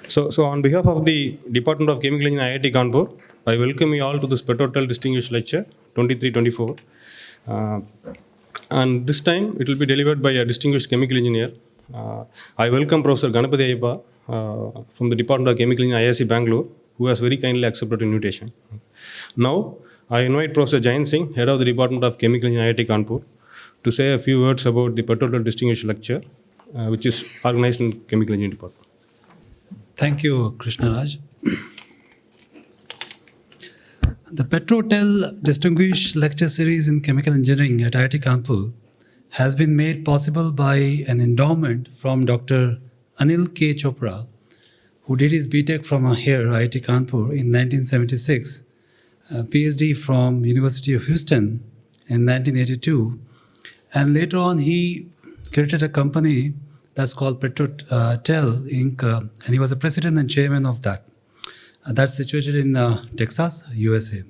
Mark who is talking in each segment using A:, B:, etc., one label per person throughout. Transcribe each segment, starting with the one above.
A: So on behalf of the Department of Chemical Engineering, IIT Kanpur, I welcome you all to this Petro Tel Distinguished Lecture 23-24. And this time it will be delivered by a distinguished chemical engineer. I welcome Professor Ganapathy Ayyappa from the Department of Chemical Engineering, IISc Bangalore, who has very kindly accepted the invitation. Now, I invite Professor Jain Singh, Head of the Department of Chemical Engineering, IIT Kanpur, to say a few words about the Petro Tel Distinguished Lecture, which is organized in Chemical Engineering Department.
B: Thank you, Krishna Raj. The PetroTel Distinguished Lecture Series in Chemical Engineering at IIT Kanpur has been made possible by an endowment from Dr. Anil K. Chopra, who did his BTech from here, IIT Kanpur, in 1976, PhD from University of Houston in 1982, and later on he created a company that's called PetroTel Inc., and he was the president and chairman of that. That's situated in Texas, USA.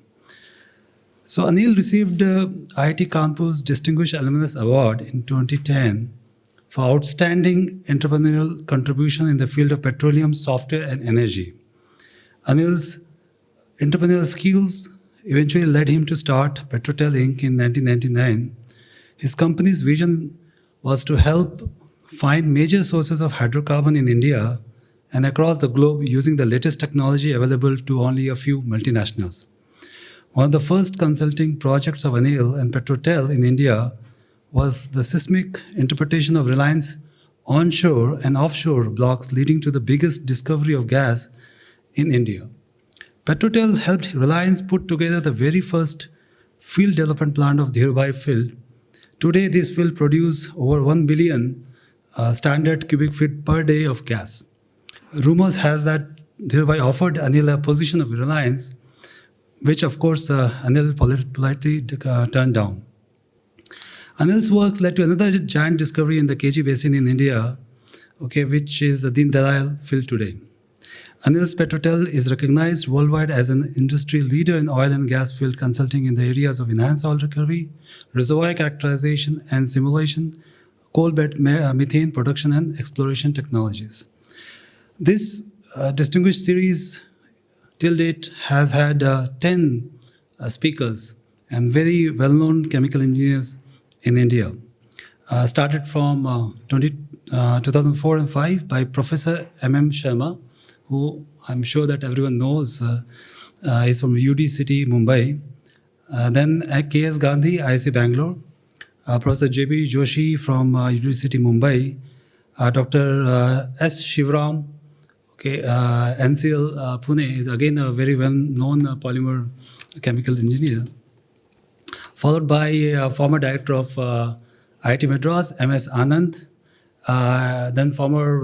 B: So Anil received IIT Kanpur's Distinguished Alumnus Award in 2010 for outstanding entrepreneurial contribution in the field of petroleum, software, and energy. Anil's entrepreneurial skills eventually led him to start PetroTel Inc. in 1999. His company's vision was to help find major sources of hydrocarbon in India and across the globe using the latest technology available to only a few multinationals. One of the first consulting projects of Anil and PetroTel in India was the seismic interpretation of Reliance onshore and offshore blocks, leading to the biggest discovery of gas in India. PetroTel helped Reliance put together the very first field development plant of Dhirubhai field. Today, this field produces over 1 billion standard cubic feet per day of gas. Rumors has that Dhirubhai offered Anil a position of Reliance, which of course Anil politely turned down. Anil's works led to another giant discovery in the KG Basin in India, which is the Deen Dayal field today. Anil's PetroTel is recognized worldwide as an industry leader in oil and gas field consulting in the areas of enhanced oil recovery, reservoir characterization and simulation, coal bed methane production and exploration technologies. This distinguished series till date has had 10 speakers and very well-known chemical engineers in India. Started from 2004 and 5 by Professor M.M. Sharma, who I'm sure that everyone knows is from UD City, Mumbai. Then K.S. Gandhi, IISc Bangalore. Professor J.B. Joshi from University Mumbai, Dr. S. Shivram, NCL Pune is again a very well-known polymer chemical engineer, followed by former director of IIT Madras, M.S. Anand, then former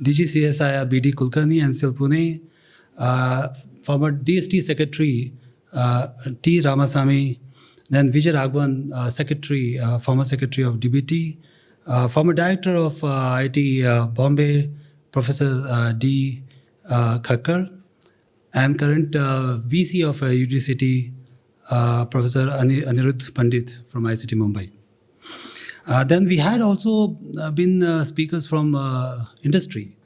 B: DGCSI BD Kulkarni, NCL Pune, former DST Secretary T. Ramasamy, then Vijay Raghavan, Secretary, former Secretary of DBT, former Director of IIT Bombay, Professor D. Khakkar, and current VC of UDCT, Professor Anirudh Pandit from ICT Mumbai. Then we had also been speakers from industry.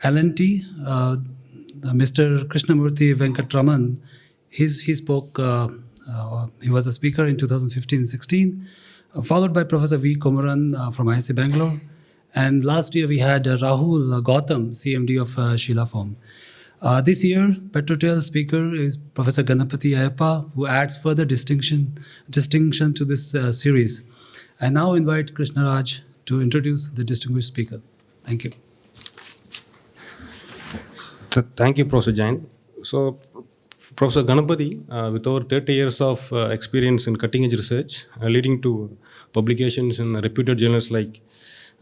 B: L&T, Mr. Krishnamurthy Venkatraman, he spoke. He was a speaker in 2015-16, followed by Professor V. Komaran from IISc Bangalore. And last year we had Rahul Gautam, CMD of Sheila Foam. This year, PetroTel speaker is Professor Ganapathy Ayyappa, who adds further distinction to this series. I now invite Krishna Raj to introduce the distinguished speaker. Thank you.
A: Thank you, Professor Jain. So, Professor Ganapathy, with over 30 years of experience in cutting-edge research, leading to publications in reputed journals like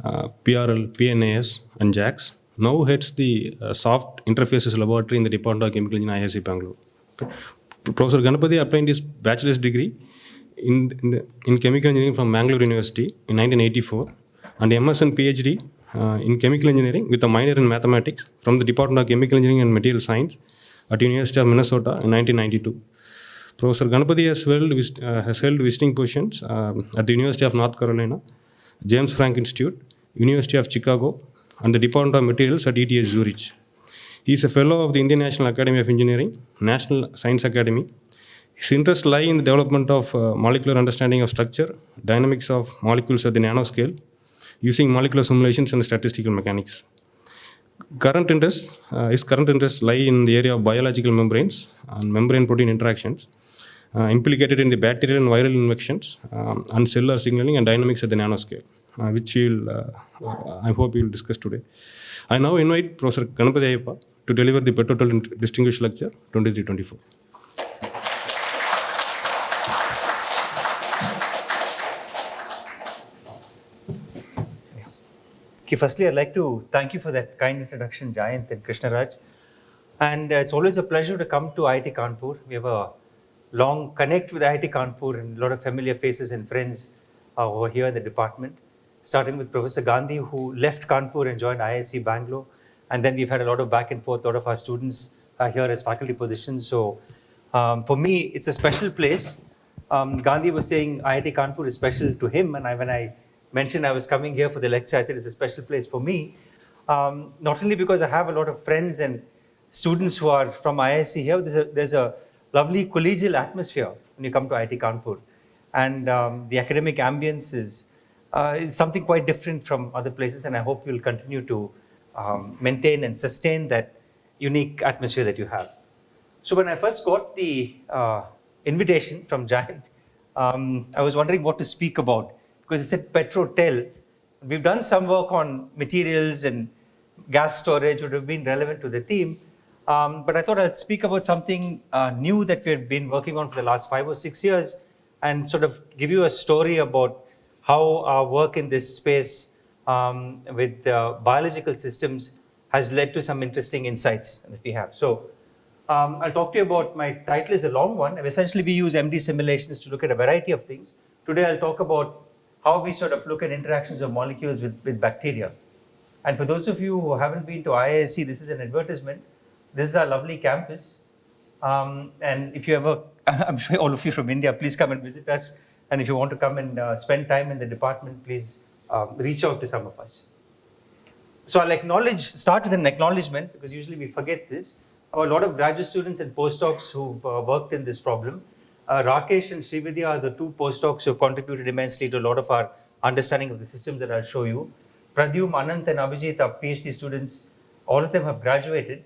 A: PRL, PNAS, and JAX, now heads the Soft Interfaces Laboratory in the Department of Chemical Engineering, IISc Bangalore. Professor Ganapathy obtained his bachelor's degree in Chemical Engineering from Mangalore University in 1984 and MS and PhD in Chemical Engineering with a minor in Mathematics from the Department of Chemical Engineering and Material Science at University of Minnesota in 1992. Professor Ganapathy has held visiting positions at the University of North Carolina, James Franck Institute, University of Chicago, and the Department of Materials at ETH Zurich. He is a fellow of the Indian National Academy of Engineering, National Science Academy. His interests lie in the development of molecular understanding of structure, dynamics of molecules at the nanoscale, using molecular simulations and statistical mechanics. His current interests lie in the area of biological membranes and membrane-protein interactions, implicated in the bacterial and viral infections, and cellular signaling and dynamics at the nanoscale, which I hope we will discuss today. I now invite Professor Ganapathy Ayyappa to deliver the Petro Tel Distinguished Lecture 23-24.
C: Okay, firstly, I'd like to thank you for that kind introduction, Jayant and Krishnaraj. And it's always a pleasure to come to IIT Kanpur. We have a long connect with IIT Kanpur and a lot of familiar faces and friends over here in the department, starting with Professor Gandhi, who left Kanpur and joined IISc Bangalore. And then we've had a lot of back and forth. A lot of our students are here as faculty positions. So for me, it's a special place. Gandhi was saying IIT Kanpur is special to him. And when I mentioned I was coming here for the lecture, I said it's a special place for me. Not only because I have a lot of friends and students who are from IISc here, there's a lovely collegial atmosphere when you come to IIT Kanpur. And the academic ambience is something quite different from other places, and I hope you'll continue to maintain and sustain that unique atmosphere that you have. So when I first got the invitation from Jayant, I was wondering what to speak about, because it said PetroTel. We've done some work on materials and gas storage would have been relevant to the theme, but I thought I'd speak about something new that we've been working on for the last 5 or 6 years and sort of give you a story about how our work in this space with biological systems has led to some interesting insights that we have. So I'll talk to you about, my title is a long one. Essentially, we use MD simulations to look at a variety of things. Today, I'll talk about how we sort of look at interactions of molecules with bacteria. And for those of you who haven't been to IISc, this is an advertisement. This is our lovely campus. And if you ever, I'm sure all of you from India, please come and visit us. And if you want to come and spend time in the department, please reach out to some of us. So I'll start with an acknowledgement, because usually we forget this. A lot of graduate students and postdocs who've worked in this problem. Rakesh and Srividya are the two postdocs who have contributed immensely to a lot of our understanding of the systems that I'll show you. Pradyum, Anant and Abhijit are PhD students. All of them have graduated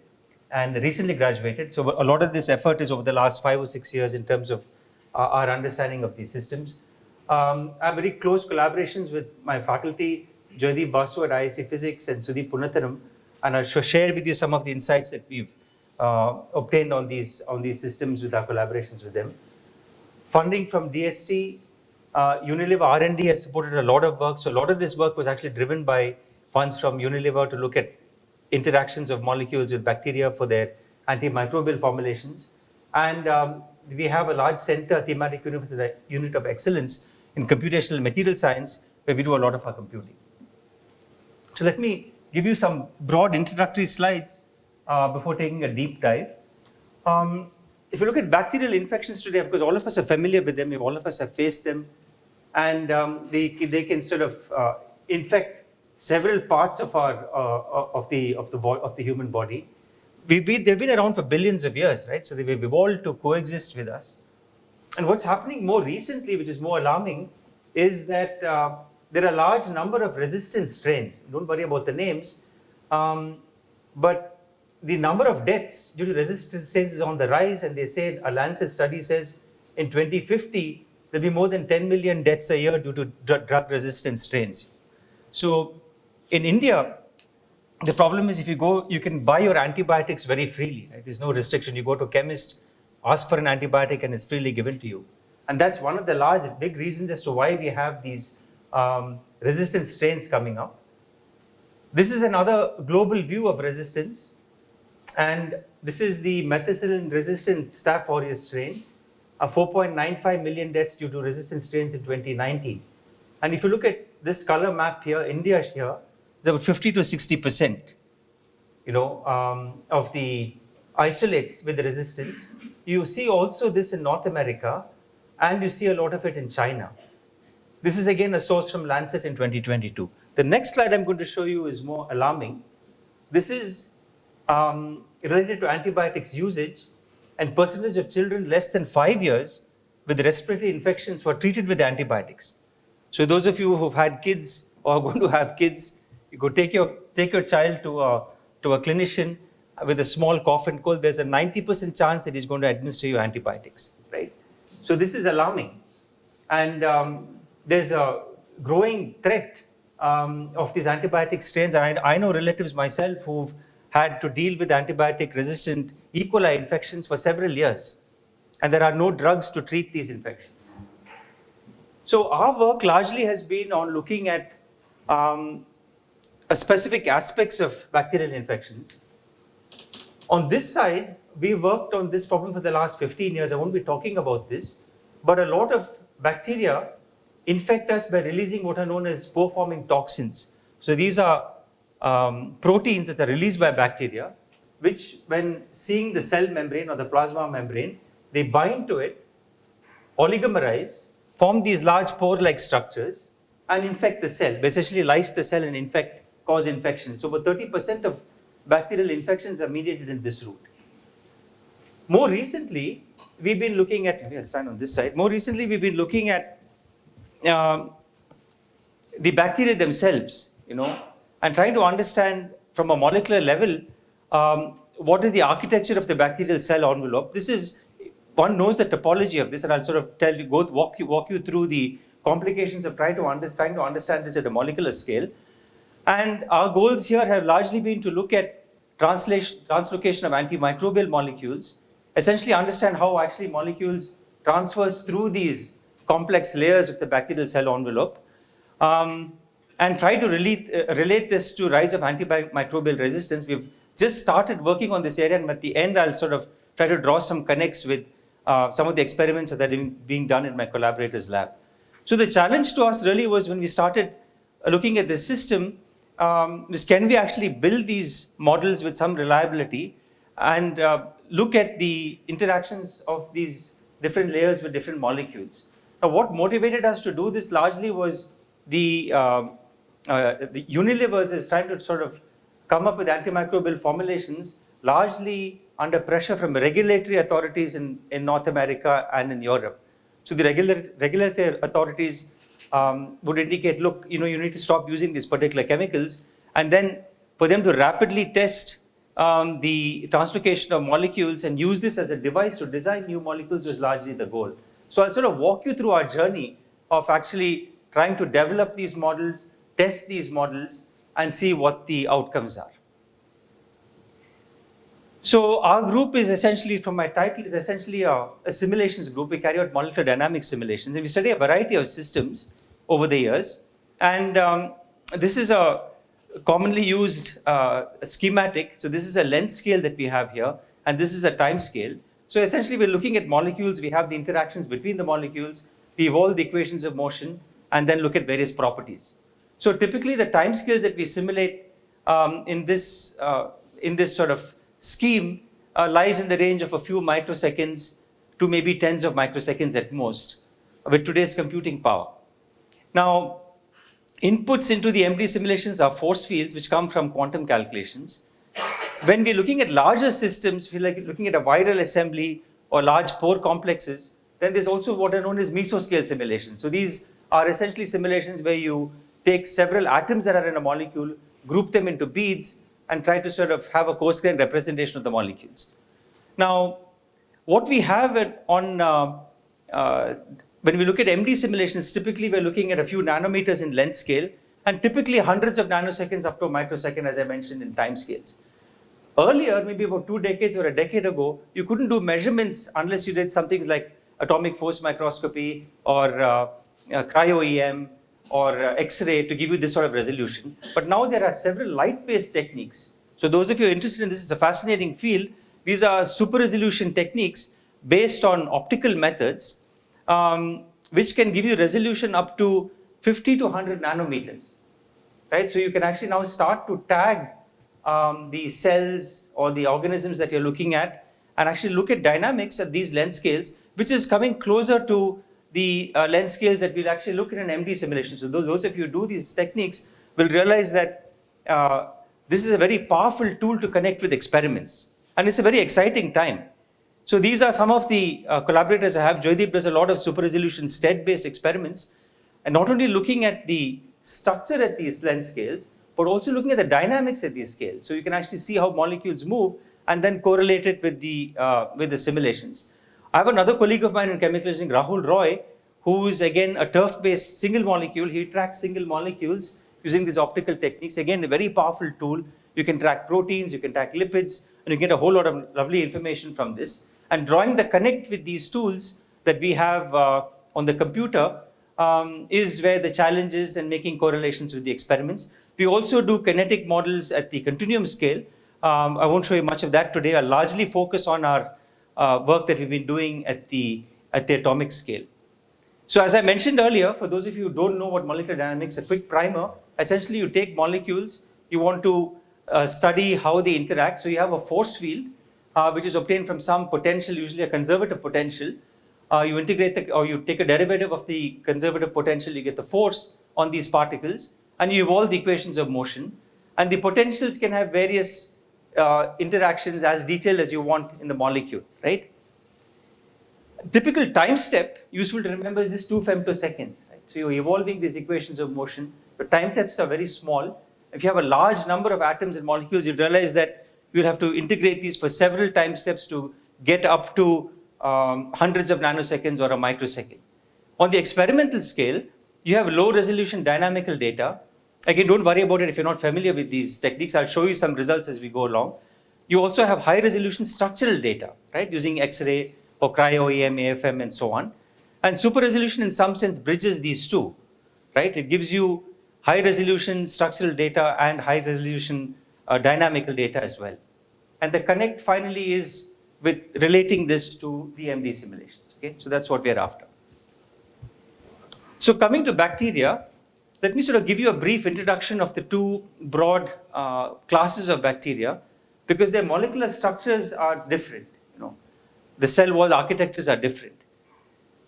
C: and recently graduated. So a lot of this effort is over the last 5 or 6 years in terms of our understanding of these systems. I have very close collaborations with my faculty, Joydeep Basu at IISc Physics and Sudeep Punatharam, and I'll share with you some of the insights that we've obtained on these systems with our collaborations with them. Funding from DST, Unilever R&D has supported a lot of work. So a lot of this work was actually driven by funds from Unilever to look at interactions of molecules with bacteria for their antimicrobial formulations. And we have a large center, thematic unit of excellence in computational material science, where we do a lot of our computing. So let me give you some broad introductory slides before taking a deep dive. If you look at bacterial infections today, because all of us are familiar with them, all of us have faced them, and they can sort of infect several parts of the human body. They've been around for billions of years, right? So they've evolved to coexist with us. And what's happening more recently, which is more alarming, is that there are a large number of resistant strains. Don't worry about the names, but the number of deaths due to resistant strains is on the rise, and they say, a Lancet study says in 2050, there'll be more than 10 million deaths a year due to drug-resistant strains. So in India, the problem is if you go, you can buy your antibiotics very freely. Right? There's no restriction. You go to a chemist, ask for an antibiotic, and it's freely given to you. And that's one of the big reasons as to why we have these resistant strains coming up. This is another global view of resistance. And this is the methicillin-resistant Staph aureus strain, 4.95 million deaths due to resistant strains in 2019. And if you look at this color map here, India here, there's about 50 to 60%, of the isolates with the resistance. You see also this in North America, and you see a lot of it in China. This is again a source from Lancet in 2022. The next slide I'm going to show you is more alarming. This is related to antibiotics usage and percentage of children less than 5 years with respiratory infections who are treated with antibiotics. So those of you who've had kids or are going to have kids, you go take your child to a clinician with a small cough and cold. There's a 90% chance that he's going to administer you antibiotics, right? So this is alarming, and there's a growing threat of these antibiotic strains. And I know relatives myself who've had to deal with antibiotic-resistant E. coli infections for several years, and there are no drugs to treat these infections. So our work largely has been on looking at specific aspects of bacterial infections. On this side, we worked on this problem for the last 15 years. I won't be talking about this, but a lot of bacteria infect us by releasing what are known as spore-forming toxins. So these are proteins that are released by bacteria, which when seeing the cell membrane or the plasma membrane, they bind to it, oligomerize, form these large pore-like structures, and infect the cell, essentially lyse the cell and cause infection. So about 30% of bacterial infections are mediated in this route. More recently, we've been looking at, maybe I'll stand on this side. More recently, we've been looking at the bacteria themselves, and trying to understand from a molecular level what is the architecture of the bacterial cell envelope. One knows the topology of this, and I'll sort of walk you through the complications of trying to understand this at a molecular scale. And our goals here have largely been to look at translocation of antimicrobial molecules, essentially understand how actually molecules transfers through these complex layers of the bacterial cell envelope, and try to relate this to rise of antimicrobial resistance. We've just started working on this area, and at the end I'll sort of try to draw some connects with some of the experiments that are being done in my collaborators' lab. So the challenge to us really was when we started looking at this system, is can we actually build these models with some reliability and look at the interactions of these different layers with different molecules. Now, what motivated us to do this largely was the Unilever is trying to sort of come up with antimicrobial formulations, largely under pressure from regulatory authorities in North America and in Europe. So the regulatory authorities would indicate, look, you need to stop using these particular chemicals, and then for them to rapidly test the translocation of molecules and use this as a device to design new molecules was largely the goal. So I'll sort of walk you through our journey of actually trying to develop these models, test these models, and see what the outcomes are. So our group is essentially, from my title, is essentially a simulations group. We carry out molecular dynamics simulations, and we study a variety of systems over the years. And this is a commonly used schematic. So this is a length scale that we have here, and this is a time scale. So essentially, we're looking at molecules. We have the interactions between the molecules. We evolve the equations of motion, and then look at various properties. So typically, the time scales that we simulate in this sort of scheme lies in the range of a few microseconds to maybe tens of microseconds at most with today's computing power. Now, inputs into the MD simulations are force fields which come from quantum calculations. When we're looking at larger systems, we're looking at a viral assembly or large pore complexes, then there's also what are known as mesoscale simulations. So these are essentially simulations where you take several atoms that are in a molecule, group them into beads, and try to sort of have a coarse-grained representation of the molecules. Now, what we have when we look at MD simulations, typically we're looking at a few nanometers in length scale, and typically hundreds of nanoseconds up to a microsecond, as I mentioned, in time scales. Earlier, maybe about 2 decades or a decade ago, you couldn't do measurements unless you did some things like atomic force microscopy or cryo-EM or X-ray to give you this sort of resolution. But now there are several light-based techniques. So those of you interested in this, it's a fascinating field. These are super resolution techniques based on optical methods, which can give you resolution up to 50 to 100 nanometers. Right? So you can actually now start to tag the cells or the organisms that you're looking at and actually look at dynamics at these length scales, which is coming closer to the length scales that we'll actually look at an MD simulation. So those of you who do these techniques will realize that this is a very powerful tool to connect with experiments. And it's a very exciting time. So these are some of the collaborators I have. Joydeep does a lot of super resolution STED-based experiments, and not only looking at the structure at these length scales, but also looking at the dynamics at these scales. So you can actually see how molecules move and then correlate it with the simulations. I have another colleague of mine in chemical engineering, Rahul Roy, who is again a turf-based single molecule. He tracks single molecules using these optical techniques. Again, a very powerful tool. You can track proteins, you can track lipids, and you get a whole lot of lovely information from this. And drawing the connect with these tools that we have on the computer is where the challenge is, and making correlations with the experiments. We also do kinetic models at the continuum scale. I won't show you much of that today. I'll largely focus on our work that we've been doing at the atomic scale. So as I mentioned earlier, for those of you who don't know what molecular dynamics, a quick primer. Essentially, you take molecules, you want to study how they interact. So you have a force field, which is obtained from some potential, usually a conservative potential. You integrate or you take a derivative of the conservative potential, you get the force on these particles, and you evolve the equations of motion. And the potentials can have various interactions as detailed as you want in the molecule, right? Typical time step, useful to remember, is this 2 femtoseconds. Right? So you're evolving these equations of motion. The time steps are very small. If you have a large number of atoms and molecules, you realize that you'll have to integrate these for several time steps to get up to hundreds of nanoseconds or a microsecond. On the experimental scale, you have low resolution dynamical data. Again, don't worry about it if you're not familiar with these techniques. I'll show you some results as we go along. You also have high resolution structural data, right? Using X-ray or cryo-EM, AFM, and so on. And super resolution in some sense bridges these two, right? It gives you high resolution structural data and high resolution dynamical data as well. And the connect finally is with relating this to the MD simulations, okay? So that's what we're after. So coming to bacteria, let me sort of give you a brief introduction of the two broad classes of bacteria, because their molecular structures are different. The cell wall architectures are different.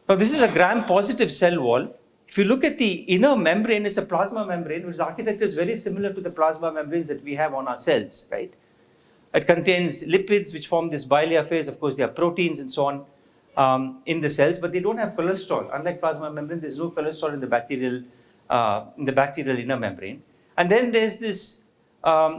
C: Now, this is a gram-positive cell wall. If you look at the inner membrane, it's a plasma membrane, which architecture is very similar to the plasma membranes that we have on our cells, right? It contains lipids, which form this bilayer phase. Of course, there are proteins and so on in the cells, but they don't have cholesterol. Unlike plasma membrane, there's no cholesterol in the bacterial inner membrane. And then there's this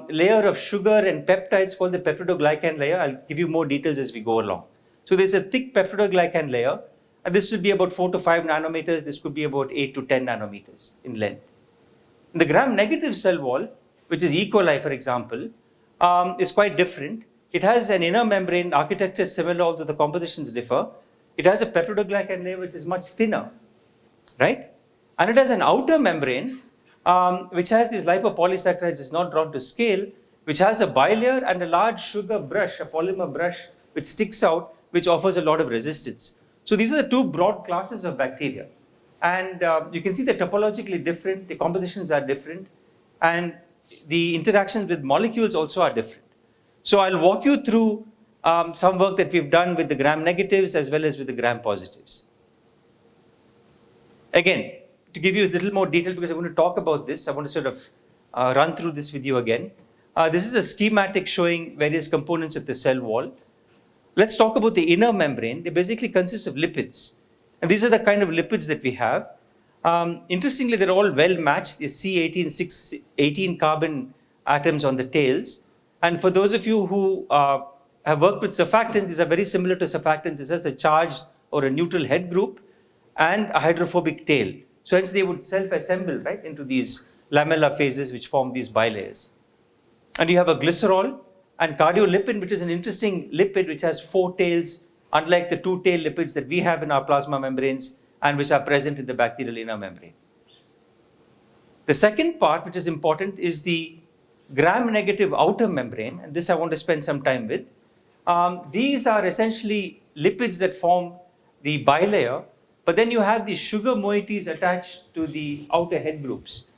C: layer of sugar and peptides called the peptidoglycan layer. I'll give you more details as we go along. So there's a thick peptidoglycan layer, and this would be about 4 to 5 nanometers. This could be about 8 to 10 nanometers in length. The gram-negative cell wall, which is E. coli, for example, is quite different. It has an inner membrane architecture similar, although the compositions differ. It has a peptidoglycan layer, which is much thinner, right? And it has an outer membrane, which has these lipopolysaccharides, is not drawn to scale, which has a bilayer and a large sugar brush, a polymer brush, which sticks out, which offers a lot of resistance. So these are the two broad classes of bacteria. And you can see they're topologically different, the compositions are different, and the interactions with molecules also are different. So I'll walk you through some work that we've done with the gram-negatives as well as with the gram-positives. Again, to give you a little more detail, because I want to talk about this, I want to sort of run through this with you again. This is a schematic showing various components of the cell wall. Let's talk about the inner membrane. They basically consist of lipids. And these are the kind of lipids that we have. Interestingly, they're all well matched. There's C18, 18 carbon atoms on the tails. And for those of you who have worked with surfactants, these are very similar to surfactants. This has a charged or a neutral head group and a hydrophobic tail. So hence they would self-assemble, right, into these lamellar phases which form these bilayers. And you have a glycerol and cardiolipin, which is an interesting lipid which has 4 tails, unlike the 2 tail lipids that we have in our plasma membranes and which are present in the bacterial inner membrane. The second part, which is important, is the gram-negative outer membrane, and this I want to spend some time with. These are essentially lipids that form the bilayer, but then you have these sugar moieties attached to the outer head groups.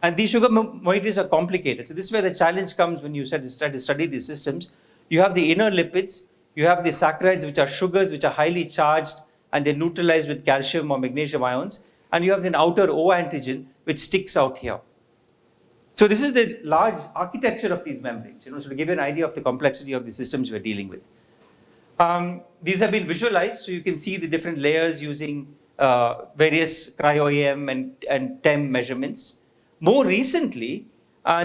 C: And these sugar moieties are complicated. So this is where the challenge comes when you start to study these systems. You have the inner lipids, you have the saccharides, which are sugars, which are highly charged, and they're neutralized with calcium or magnesium ions. And you have an outer O antigen, which sticks out here. So this is the large architecture of these membranes, so to give you an idea of the complexity of the systems we're dealing with. These have been visualized, so you can see the different layers using various cryo-EM and TEM measurements. More recently,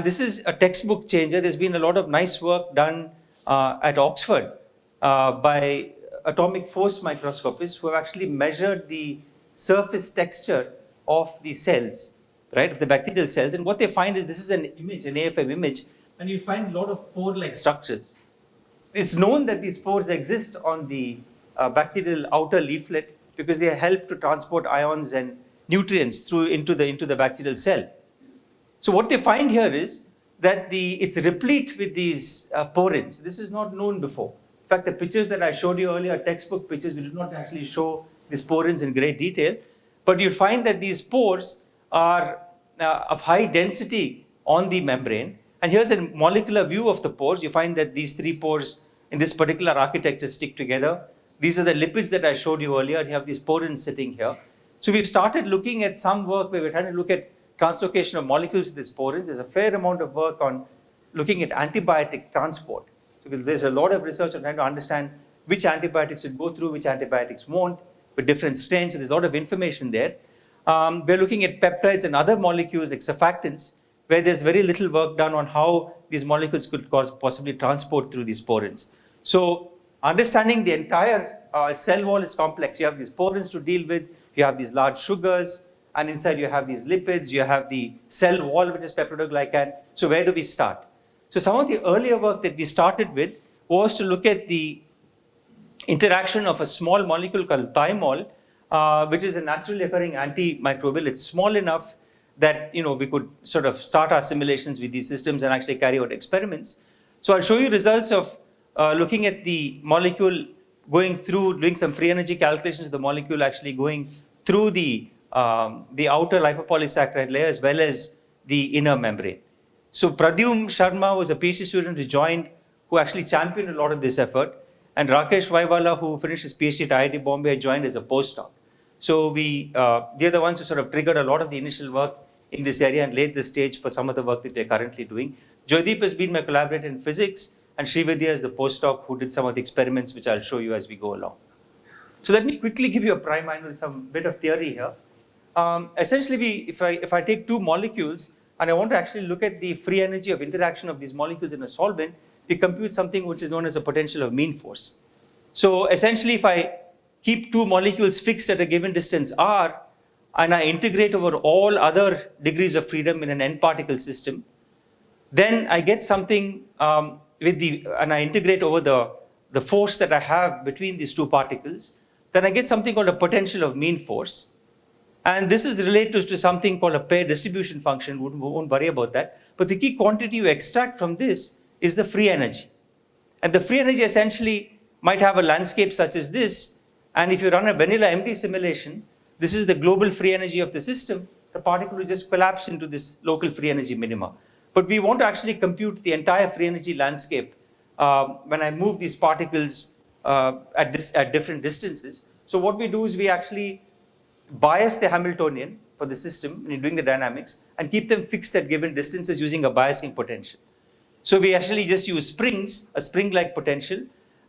C: this is a textbook changer. There's been a lot of nice work done at Oxford by atomic force microscopists who have actually measured the surface texture of the cells, right, of the bacterial cells. And what they find is this is an image, an AFM image, and you find a lot of pore-like structures. It's known that these pores exist on the bacterial outer leaflet because they help to transport ions and nutrients through into the bacterial cell. So what they find here is that it's replete with these porins. This is not known before. In fact, the pictures that I showed you earlier are textbook pictures. We did not actually show these porins in great detail. But you find that these pores are of high density on the membrane. And here's a molecular view of the pores. You find that these three pores in this particular architecture stick together. These are the lipids that I showed you earlier. You have these porins sitting here. So we've started looking at some work where we're trying to look at translocation of molecules to this porins. There's a fair amount of work on looking at antibiotic transport. So there's a lot of research on trying to understand which antibiotics would go through, which antibiotics won't, with different strains. So there's a lot of information there. We're looking at peptides and other molecules like surfactants, where there's very little work done on how these molecules could possibly transport through these porins. So understanding the entire cell wall is complex. You have these porins to deal with, you have these large sugars, and inside you have these lipids, you have the cell wall, which is peptidoglycan. So where do we start? So some of the earlier work that we started with was to look at the interaction of a small molecule called thymol, which is a naturally occurring antimicrobial. It's small enough that we could sort of start our simulations with these systems and actually carry out experiments. So I'll show you results of looking at the molecule going through, doing some free energy calculations of the molecule actually going through the outer lipopolysaccharide layer as well as the inner membrane. So Pradyum Sharma was a PhD student who joined, who actually championed a lot of this effort. And Rakesh Vaiwala, who finished his PhD at IIT Bombay, joined as a postdoc. So they're the ones who sort of triggered a lot of the initial work in this area and laid the stage for some of the work that they're currently doing. Joydeep has been my collaborator in physics, and Srividya is the postdoc who did some of the experiments, which I'll show you as we go along. So let me quickly give you a primer with some bit of theory here. Essentially, if I take two molecules and I want to actually look at the free energy of interaction of these molecules in a solvent, we compute something which is known as a potential of mean force. So essentially, if I keep two molecules fixed at a given distance r, and I integrate over all other degrees of freedom in an n particle system, then I get something and I integrate over the force that I have between these two particles, then I get something called a potential of mean force. And this is related to something called a pair distribution function. We won't worry about that. But the key quantity you extract from this is the free energy. And the free energy essentially might have a landscape such as this. And if you run a vanilla MD simulation, this is the global free energy of the system. The particle will just collapse into this local free energy minima. But we want to actually compute the entire free energy landscape when I move these particles at different distances. So what we do is we actually bias the Hamiltonian for the system when you're doing the dynamics and keep them fixed at given distances using a biasing potential. So we actually just use springs, a spring-like potential,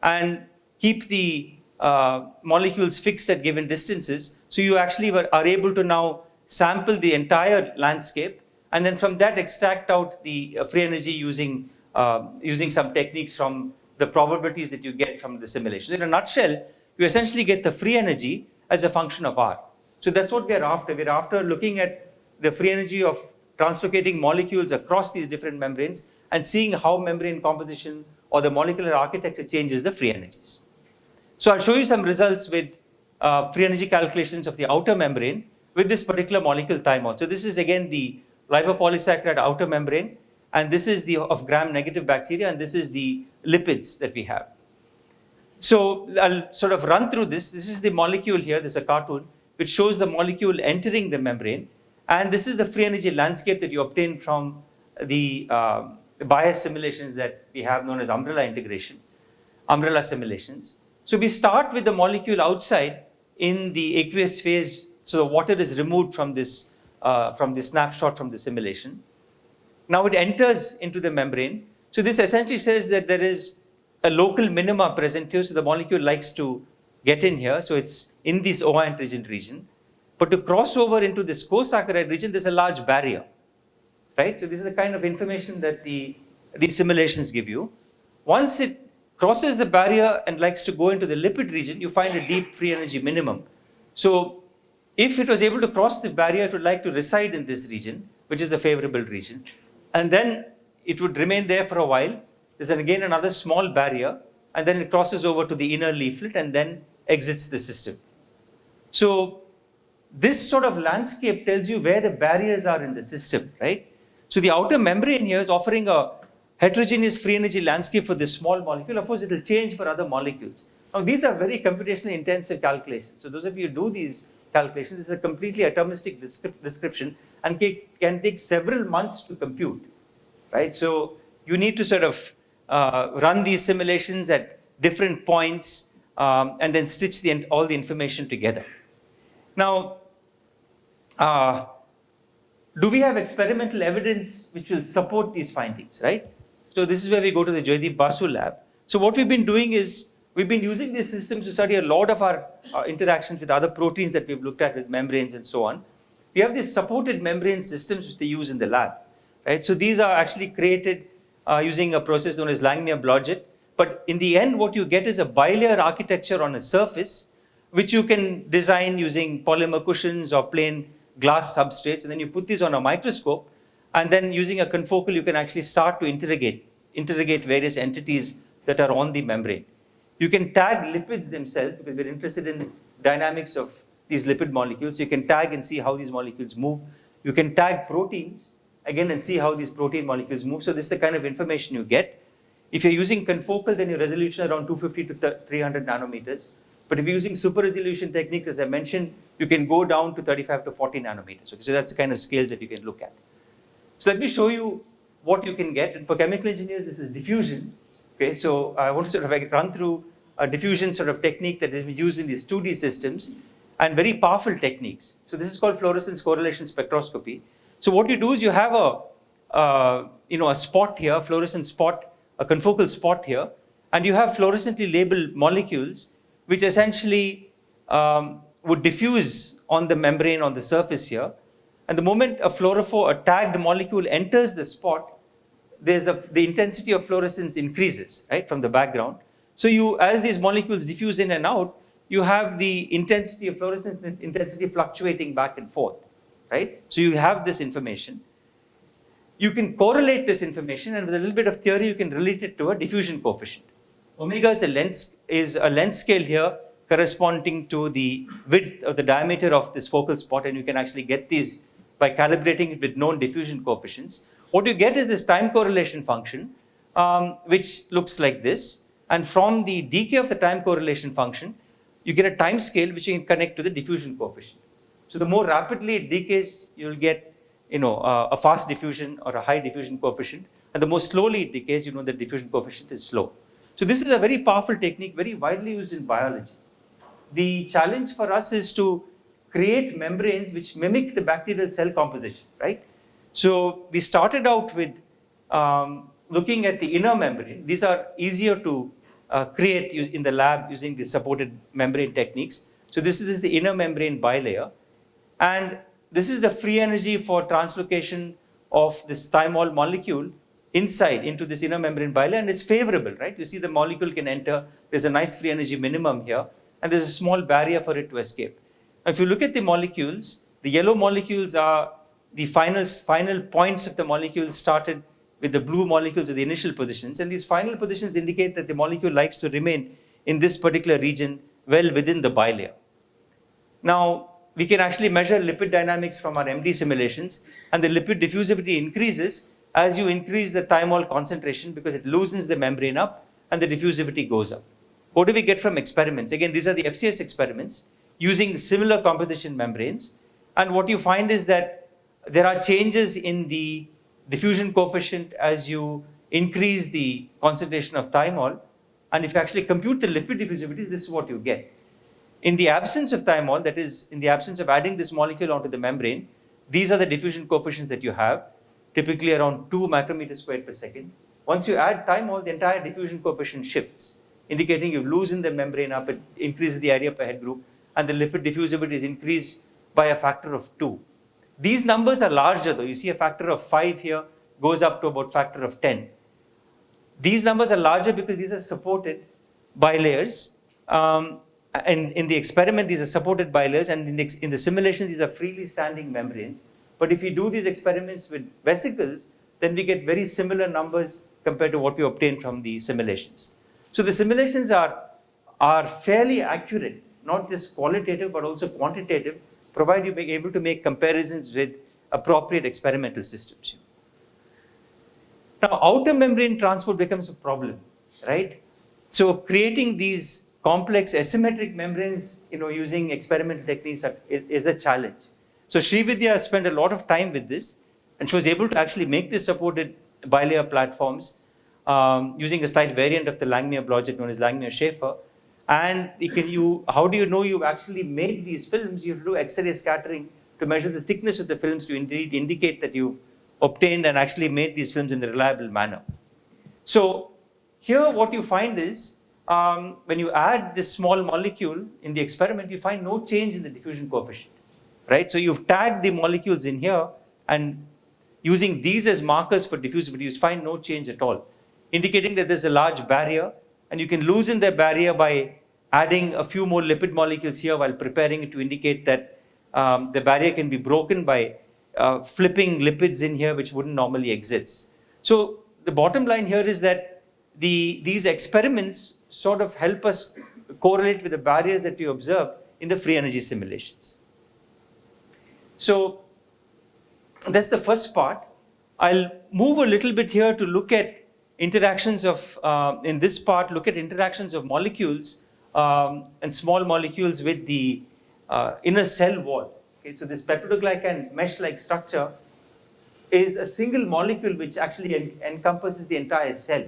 C: and keep the molecules fixed at given distances. So you actually are able to now sample the entire landscape and then from that extract out the free energy using some techniques from the probabilities that you get from the simulation. In a nutshell, you essentially get the free energy as a function of R. So that's what we're after. We're after looking at the free energy of translocating molecules across these different membranes and seeing how membrane composition or the molecular architecture changes the free energies. So I'll show you some results with free energy calculations of the outer membrane with this particular molecule thymol. So this is again the lipopolysaccharide outer membrane, and this is the of gram-negative bacteria, and this is the lipids that we have. So I'll sort of run through this. This is the molecule here. This is a cartoon which shows the molecule entering the membrane, and this is the free energy landscape that you obtain from the bias simulations that we have known as umbrella simulations. So we start with the molecule outside in the aqueous phase. So the water is removed from this snapshot from the simulation. Now it enters into the membrane. So this essentially says that there is a local minima present here. So the molecule likes to get in here. So it's in this O antigen region. But to cross over into this co-saccharide region, there's a large barrier, right? So this is the kind of information that these simulations give you. Once it crosses the barrier and likes to go into the lipid region, you find a deep free energy minimum. So if it was able to cross the barrier, it would like to reside in this region, which is the favorable region. And then it would remain there for a while. There's again another small barrier, and then it crosses over to the inner leaflet and then exits the system. So this sort of landscape tells you where the barriers are in the system, right? So the outer membrane here is offering a heterogeneous free energy landscape for this small molecule. Of course, it will change for other molecules. Now, these are very computationally intensive calculations. So those of you who do these calculations, this is a completely atomistic description and can take several months to compute, right? So you need to sort of run these simulations at different points and then stitch all the information together. Now, do we have experimental evidence which will support these findings, right? So this is where we go to the Joydeep Basu lab. So what we've been doing is, we've been using these systems to study a lot of our interactions with other proteins that we've looked at with membranes and so on. We have these supported membrane systems which they use in the lab, right? So these are actually created using a process known as Langmuir-Blodgett. But in the end, what you get is a bilayer architecture on a surface, which you can design using polymer cushions or plain glass substrates. And then you put these on a microscope. And then using a confocal, you can actually start to interrogate various entities that are on the membrane. You can tag lipids themselves because we're interested in the dynamics of these lipid molecules. So you can tag and see how these molecules move. You can tag proteins again and see how these protein molecules move. So this is the kind of information you get. If you're using confocal, then your resolution around 250 to 300 nanometers. But if you're using super resolution techniques, as I mentioned, you can go down to 35 to 40 nanometers. Okay, so that's the kind of scales that you can look at. So let me show you what you can get. And for chemical engineers, this is diffusion. Okay, so I want to sort of run through a diffusion sort of technique that is used in these 2D systems and very powerful techniques. So this is called fluorescence correlation spectroscopy. So what you do is you have a spot here, fluorescent spot, a confocal spot here, and you have fluorescently labeled molecules which essentially would diffuse on the membrane on the surface here. And the moment a fluorophore, a tagged molecule enters the spot, the intensity of fluorescence increases, right, from the background. So as these molecules diffuse in and out, you have the intensity of fluorescence intensity fluctuating back and forth, right? So you have this information. You can correlate this information, and with a little bit of theory, you can relate it to a diffusion coefficient. Omega is a length scale here corresponding to the width of the diameter of this focal spot, and you can actually get these by calibrating it with known diffusion coefficients. What you get is this time correlation function, which looks like this. And from the decay of the time correlation function, you get a time scale which you can connect to the diffusion coefficient. So the more rapidly it decays, you'll get a fast diffusion or a high diffusion coefficient. And the more slowly it decays, the diffusion coefficient is slow. So this is a very powerful technique, very widely used in biology. The challenge for us is to create membranes which mimic the bacterial cell composition, right? So we started out with looking at the inner membrane. These are easier to create in the lab using the supported membrane techniques. So this is the inner membrane bilayer. And this is the free energy for translocation of this thymol molecule inside into this inner membrane bilayer, and it's favorable, right? You see the molecule can enter. There's a nice free energy minimum here, and there's a small barrier for it to escape. Now, if you look at the molecules, the yellow molecules are the final points of the molecule started with the blue molecules at the initial positions, and these final positions indicate that the molecule likes to remain in this particular region well within the bilayer. Now, we can actually measure lipid dynamics from our MD simulations, and the lipid diffusivity increases as you increase the thymol concentration because it loosens the membrane up and the diffusivity goes up. What do we get from experiments? Again, these are the FCS experiments using similar composition membranes, and what you find is that there are changes in the diffusion coefficient as you increase the concentration of thymol, and if you actually compute the lipid diffusivities, this is what you get. In the absence of thymol, that is, in the absence of adding this molecule onto the membrane, these are the diffusion coefficients that you have. typically around 2 micrometers squared per second. Once you add thymol, the entire diffusion coefficient shifts, indicating you've loosened the membrane up, it increases the area per head group, and the lipid diffusibility is increased by a factor of 2. These numbers are larger though. You see a factor of 5 here, goes up to about factor of 10. These numbers are larger because these are supported bilayers. And in the experiment, these are supported bilayers, and in the simulations, these are freely standing membranes. But if you do these experiments with vesicles, then we get very similar numbers compared to what we obtained from the simulations. So the simulations are fairly accurate, not just qualitative, but also quantitative, provided you be able to make comparisons with appropriate experimental systems. Now, outer membrane transport becomes a problem, right? So creating these complex asymmetric membranes, using experimental techniques is a challenge. So Srividya spent a lot of time with this, and she was able to actually make this supported bilayer platforms using a slight variant of the Langmuir logic known as Langmuir-Schaefer. And how do you know you've actually made these films? You have to do X-ray scattering to measure the thickness of the films to indeed indicate that you've obtained and actually made these films in a reliable manner. So here what you find is, when you add this small molecule in the experiment, you find no change in the diffusion coefficient, right? So you've tagged the molecules in here, and using these as markers for diffusibility, you find no change at all, indicating that there's a large barrier, and you can loosen the barrier by adding a few more lipid molecules here while preparing it to indicate that the barrier can be broken by flipping lipids in here which wouldn't normally exist. So the bottom line here is that these experiments sort of help us correlate with the barriers that we observe in the free energy simulations. So that's the first part. I'll move a little bit here to look at interactions of, in this part, look at interactions of molecules and small molecules with the inner cell wall. Okay, so this peptidoglycan mesh-like structure is a single molecule which actually encompasses the entire cell.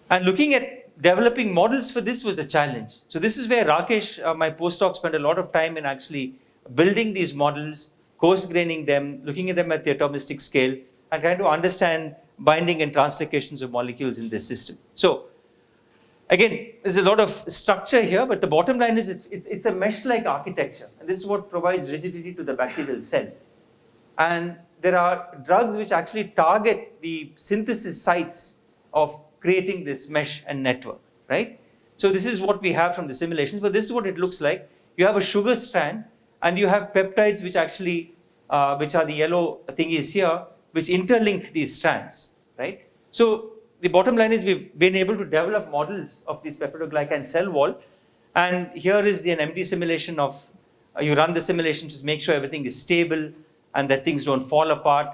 C: And looking at developing models for this was the challenge. So this is where Rakesh, my postdoc, spent a lot of time in actually building these models, coarse-graining them, looking at them at the atomistic scale, and trying to understand binding and translocations of molecules in this system. So again, there's a lot of structure here, but the bottom line is it's a mesh-like architecture. And this is what provides rigidity to the bacterial cell. And there are drugs which actually target the synthesis sites of creating this mesh and network, right? So this is what we have from the simulations, but this is what it looks like. You have a sugar strand, and you have peptides which actually, which are the yellow thingies here, which interlink these strands, right? So the bottom line is we've been able to develop models of this peptidoglycan cell wall. And here is an MD simulation of, you run the simulation to make sure everything is stable and that things don't fall apart.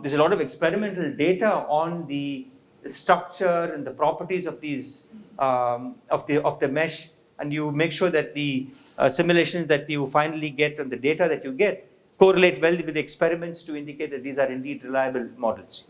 C: There's a lot of experimental data on the structure and the properties of these, of the mesh. And you make sure that the simulations that you finally get and the data that you get correlate well with the experiments to indicate that these are indeed reliable models.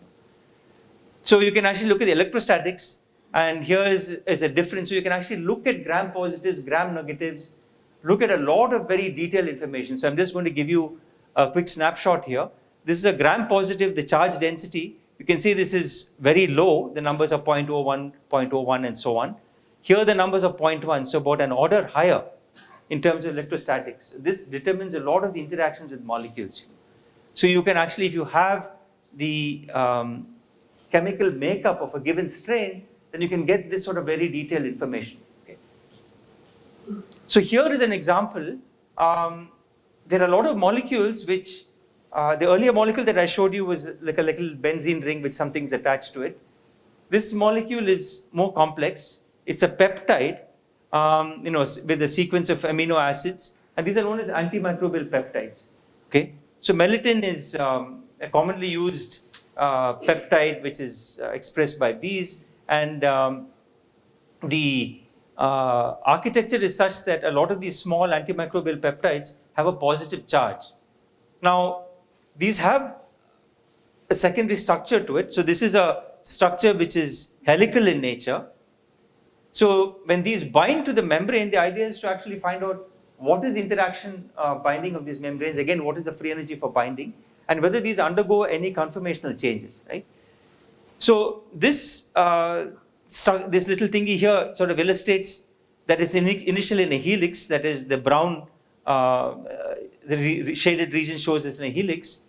C: So you can actually look at the electrostatics, and here is a difference. So you can actually look at gram positives, gram negatives, look at a lot of very detailed information. So I'm just going to give you a quick snapshot here. This is a gram positive, the charge density. You can see this is very low. The numbers are 0.01, 0.01, and so on. Here the numbers are 0.1, so about an order higher in terms of electrostatics. This determines a lot of the interactions with molecules. So you can actually, if you have the chemical makeup of a given strain, then you can get this sort of very detailed information. Okay. So here is an example. There are a lot of molecules which, the earlier molecule that I showed you was like a little benzene ring with some things attached to it. This molecule is more complex. It's a peptide, with a sequence of amino acids, and these are known as antimicrobial peptides. Okay, so melittin is a commonly used peptide which is expressed by bees, and the architecture is such that a lot of these small antimicrobial peptides have a positive charge. Now, these have a secondary structure to it. So this is a structure which is helical in nature. So when these bind to the membrane, the idea is to actually find out what is the interaction binding of these membranes. Again, what is the free energy for binding? and whether these undergo any conformational changes, right? So this, this little thingy here sort of illustrates that it's initially in a helix, that is the brown, the shaded region shows it's in a helix.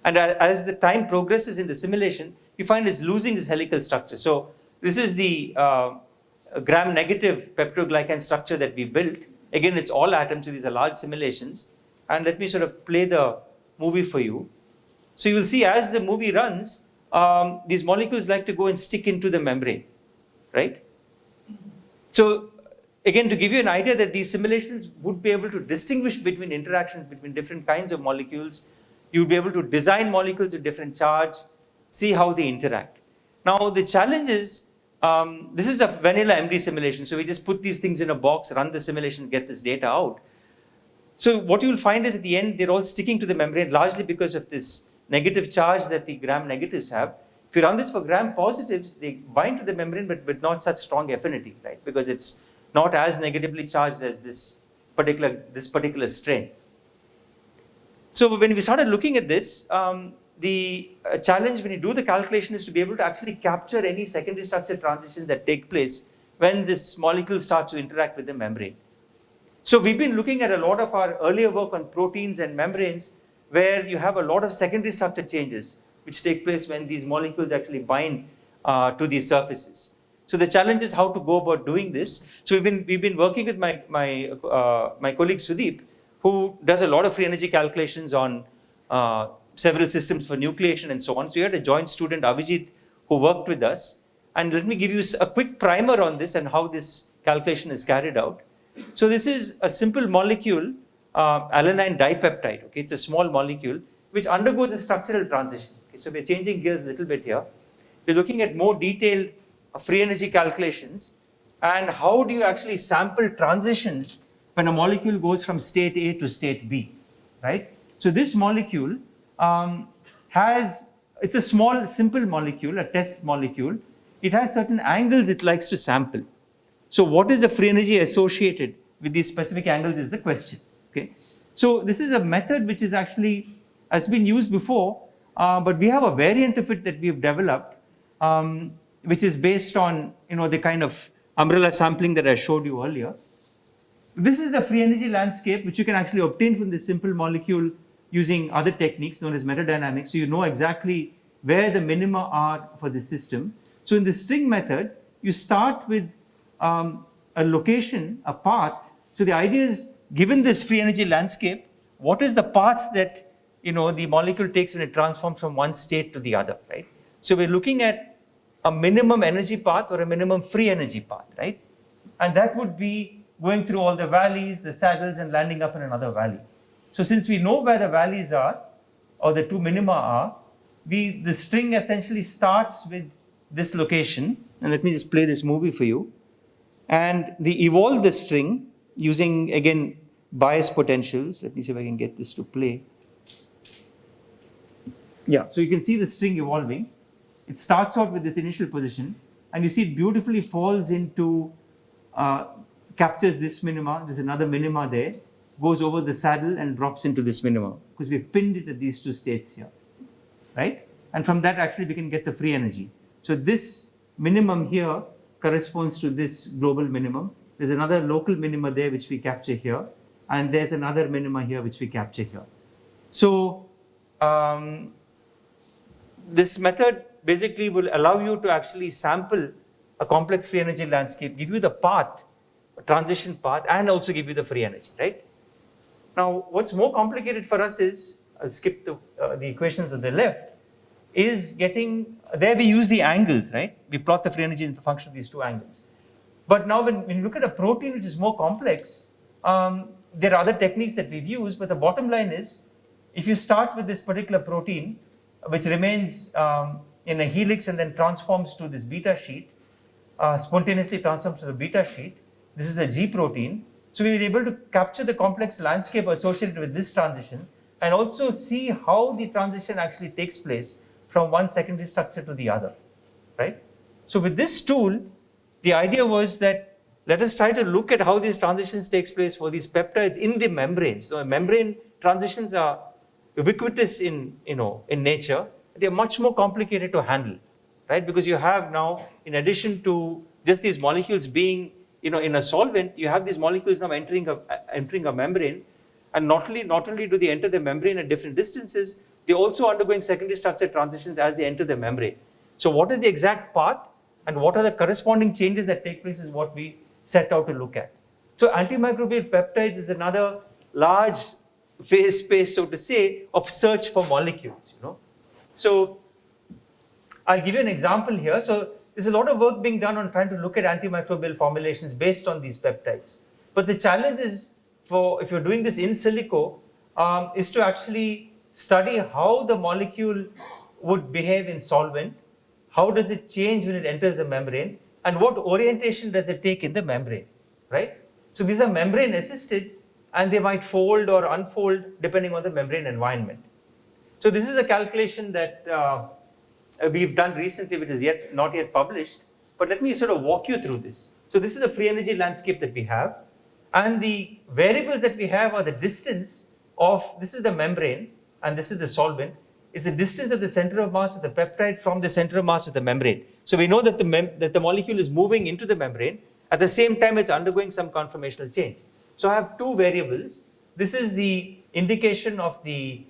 C: And as the time progresses in the simulation, you find it's losing its helical structure. So this is the gram-negative peptidoglycan structure that we built. Again, it's all atoms, so these are large simulations. And let me sort of play the movie for you. So you will see as the movie runs, these molecules like to go and stick into the membrane, right? So again, to give you an idea that these simulations would be able to distinguish between interactions between different kinds of molecules, you would be able to design molecules with different charge, see how they interact. Now the challenge is, this is a vanilla MD simulation, so we just put these things in a box, run the simulation, get this data out. So what you will find is at the end, they're all sticking to the membrane, largely because of this negative charge that the gram-negatives have. If you run this for gram-positives, they bind to the membrane, but with not such strong affinity, right? Because it's not as negatively charged as this particular strain. So when we started looking at this, the challenge when you do the calculation is to be able to actually capture any secondary structure transitions that take place when this molecule starts to interact with the membrane. So we've been looking at a lot of our earlier work on proteins and membranes, where you have a lot of secondary structure changes which take place when these molecules actually bind to these surfaces. So the challenge is how to go about doing this. So we've been working with my colleague Sudeep, who does a lot of free energy calculations on several systems for nucleation and so on. So we had a joint student, Abhijit, who worked with us. And let me give you a quick primer on this and how this calculation is carried out. So this is a simple molecule, alanine dipeptide. Okay, it's a small molecule which undergoes a structural transition. Okay, so we're changing gears a little bit here. We're looking at more detailed free energy calculations and how do you actually sample transitions when a molecule goes from state A to state B, right? So this molecule it's a small, simple molecule, a test molecule. It has certain angles it likes to sample. So what is the free energy associated with these specific angles is the question, okay? So this is a method which is actually, has been used before, but we have a variant of it that we've developed, which is based on, the kind of umbrella sampling that I showed you earlier. This is the free energy landscape, which you can actually obtain from this simple molecule using other techniques known as metadynamics. So you know exactly where the minima are for the system. So in the string method, you start with a location, a path. So the idea is, given this free energy landscape, what is the path that the molecule takes when it transforms from one state to the other, right? So we're looking at a minimum energy path or a minimum free energy path, right? And that would be going through all the valleys, the saddles, and landing up in another valley. So since we know where the valleys are, or the two minima are, the string essentially starts with this location. And let me just play this movie for you. And we evolve the string using, again, bias potentials. Let me see if I can get this to play. Yeah, so you can see the string evolving. It starts out with this initial position, and you see it beautifully falls into, captures this minima, there's another minima there, goes over the saddle and drops into this minima, because we've pinned it at these two states here, right? And from that, actually, we can get the free energy. So this minimum here corresponds to this global minimum. There's another local minima there, which we capture here, and there's another minima here, which we capture here. So this method basically will allow you to actually sample a complex free energy landscape, give you the path, a transition path, and also give you the free energy, right? Now, what's more complicated for us is, I'll skip the equations on the left, is getting, there we use the angles, right? We plot the free energy in the function of these two angles. But now when you look at a protein which is more complex, there are other techniques that we've used, but the bottom line is, if you start with this particular protein, which remains in a helix and then transforms to this beta sheet, spontaneously transforms to the beta sheet, this is a G protein. So we were able to capture the complex landscape associated with this transition and also see how the transition actually takes place from one secondary structure to the other, right? So with this tool, the idea was that let us try to look at how these transitions takes place for these peptides in the membrane. So membrane transitions are ubiquitous in nature, they are much more complicated to handle, right? Because you have now, in addition to just these molecules being in a solvent, you have these molecules now entering a membrane, and not only do they enter the membrane at different distances, they're also undergoing secondary structure transitions as they enter the membrane. So what is the exact path and what are the corresponding changes that take place is what we set out to look at. So antimicrobial peptides is another large phase space, so to say, of search for molecules. So I'll give you an example here. So there's a lot of work being done on trying to look at antimicrobial formulations based on these peptides. But the challenge is, if you're doing this in silico, is to actually study how the molecule would behave in solvent, how does it change when it enters the membrane, and what orientation does it take in the membrane, right? So these are membrane assisted, and they might fold or unfold depending on the membrane environment. So this is a calculation that we've done recently, which is not yet published, but let me sort of walk you through this. So this is the free energy landscape that we have, and the variables that we have are the distance of, this is the membrane, and this is the solvent. It's the distance of the center of mass of the peptide from the center of mass of the membrane. So we know that the molecule is moving into the membrane. At the same time, it's undergoing some conformational change. So I have two variables. This is the indication of the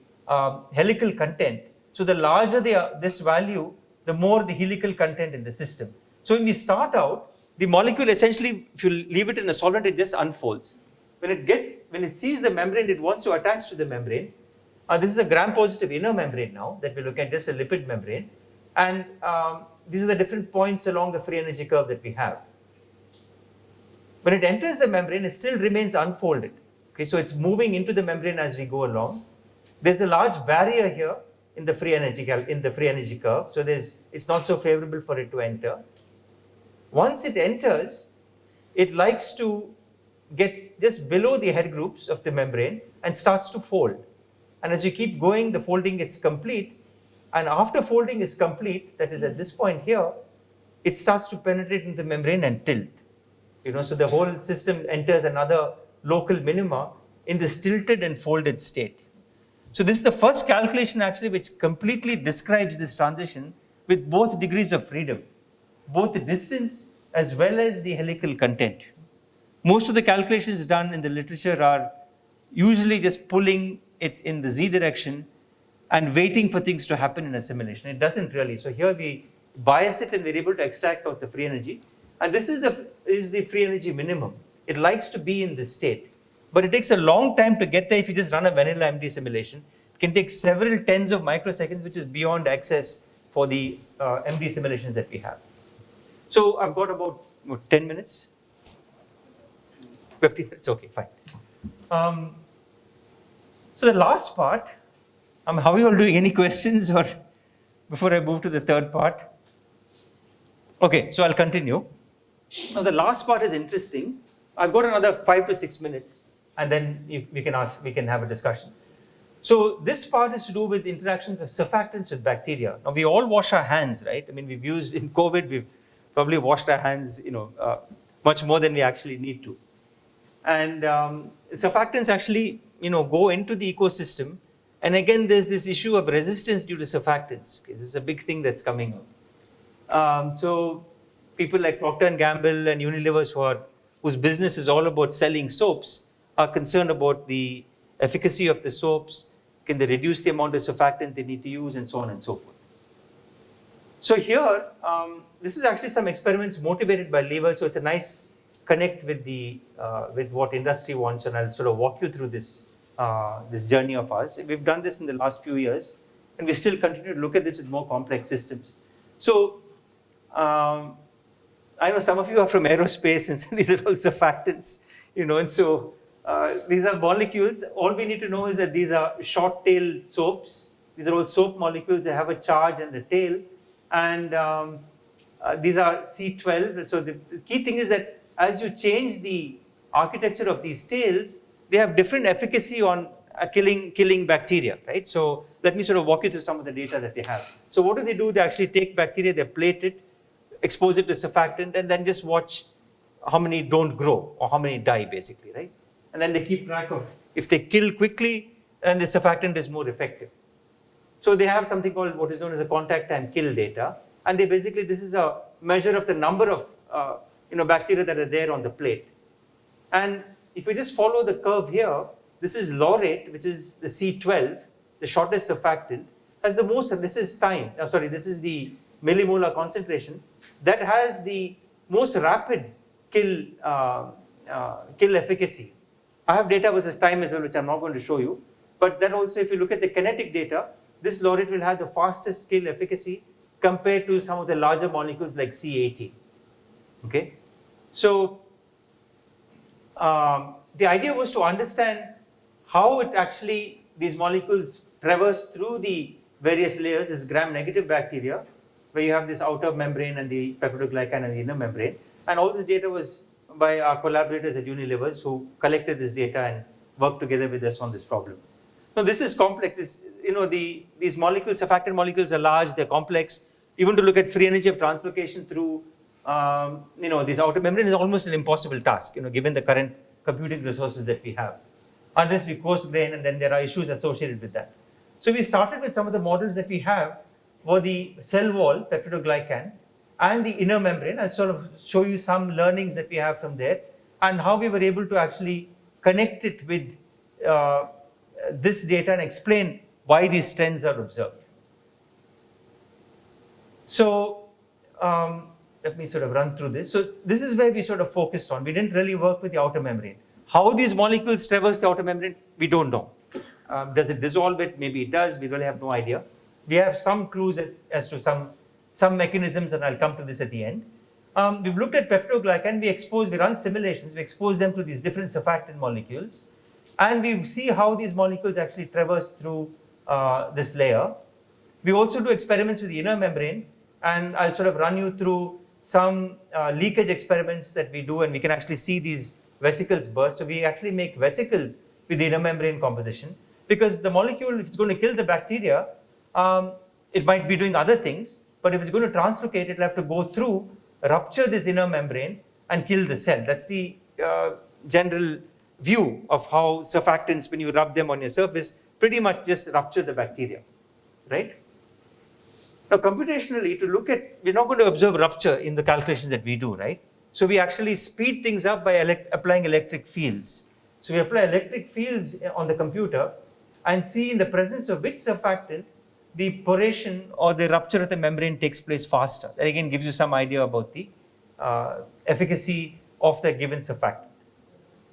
C: helical content. So the larger this value, the more the helical content in the system. So when we start out, the molecule essentially, if you leave it in a solvent, it just unfolds. When it sees the membrane, it wants to attach to the membrane. This is a gram-positive inner membrane now that we look at, just a lipid membrane. And these are the different points along the free energy curve that we have. When it enters the membrane, it still remains unfolded. Okay, so it's moving into the membrane as we go along. There's a large barrier here in the free energy curve, so it's not so favorable for it to enter. Once it enters, it likes to get just below the head groups of the membrane and starts to fold. And as you keep going, the folding gets complete. And after folding is complete, that is at this point here, it starts to penetrate into the membrane and tilt. So the whole system enters another local minima in this tilted and folded state. So this is the first calculation actually which completely describes this transition with both degrees of freedom, both the distance as well as the helical content. Most of the calculations done in the literature are usually just pulling it in the z direction and waiting for things to happen in a simulation. It doesn't really. So here we bias it and we're able to extract out the free energy. And this is the free energy minimum. It likes to be in this state. But it takes a long time to get there if you just run a vanilla MD simulation. It can take several tens of microseconds, which is beyond access for the MD simulations that we have. So I've got about 10 minutes. 15 minutes, okay, fine. So the last part, how are you all doing? Any questions or before I move to the third part? Okay, so I'll continue. Now the last part is interesting. I've got another 5 to 6 minutes and then we can have a discussion. So this part is to do with interactions of surfactants with bacteria. Now we all wash our hands, right? I mean, we've used, in COVID, we've probably washed our hands, much more than we actually need to. And surfactants actually, go into the ecosystem. And again, there's this issue of resistance due to surfactants. Okay, this is a big thing that's coming up. So people like Procter & Gamble and Unilever whose business is all about selling soaps are concerned about the efficacy of the soaps. Can they reduce the amount of surfactant they need to use and so on and so forth. So here, this is actually some experiments motivated by lever. So it's a nice connect with what industry wants, and I'll sort of walk you through this journey of ours. We've done this in the last few years, and we still continue to look at this with more complex systems. So I know some of you are from aerospace, and these are all surfactants, and so these are molecules. All we need to know is that these are short-tailed soaps. These are all soap molecules. They have a charge and a tail, and these are C12. So the key thing is that as you change the architecture of these tails, they have different efficacy on killing bacteria, right? So let me sort of walk you through some of the data that they have. So what do? They actually take bacteria, they plate it, expose it to surfactant, and then just watch how many don't grow or how many die, basically, right? And then they keep track of, if they kill quickly, and the surfactant is more effective. So they have something called what is known as a contact time kill data, and they basically, this is a measure of the number of bacteria that are there on the plate. And if we just follow the curve here, this is laurate, which is the C12, the shortest surfactant, has the most, and this is this is the millimolar concentration, that has the most rapid kill efficacy. I have data versus time as well, which I'm not going to show you. But that also, if you look at the kinetic data, this laurate will have the fastest kill efficacy compared to some of the larger molecules like C18. Okay, so the idea was to understand how it actually, these molecules traverse through the various layers, this gram-negative bacteria, where you have this outer membrane and the peptidoglycan and the inner membrane. And all this data was by our collaborators at Unilevers who collected this data and worked together with us on this problem. Now this is complex. These molecules, surfactant molecules, are large, they're complex. Even to look at free energy of translocation through these outer membrane is almost an impossible task, given the current computing resources that we have. Unless we coarse grain, and then there are issues associated with that. So we started with some of the models that we have for the cell wall, peptidoglycan, and the inner membrane. I'll sort of show you some learnings that we have from there and how we were able to actually connect it with this data and explain why these trends are observed. So let me sort of run through this. So this is where we sort of focused on. We didn't really work with the outer membrane. How these molecules traverse the outer membrane, we don't know. Does it dissolve it? Maybe it does. We really have no idea. We have some clues as to some mechanisms, and I'll come to this at the end. We've looked at peptidoglycan. We run simulations. We expose them to these different surfactant molecules, and we see how these molecules actually traverse through this layer. We also do experiments with the inner membrane, and I'll sort of run you through some leakage experiments that we do, and we can actually see these vesicles burst. So we actually make vesicles with the inner membrane composition, because the molecule, if it's going to kill the bacteria, it might be doing other things, but if it's going to translocate, it'll have to go through, rupture this inner membrane and kill the cell. That's the general view of how surfactants, when you rub them on your surface, pretty much just rupture the bacteria, right? Now computationally, to look at, we're not going to observe rupture in the calculations that we do, right? So we actually speed things up by applying electric fields. So we apply electric fields on the computer and see in the presence of which surfactant the poration or the rupture of the membrane takes place faster. That again gives you some idea about the efficacy of the given surfactant.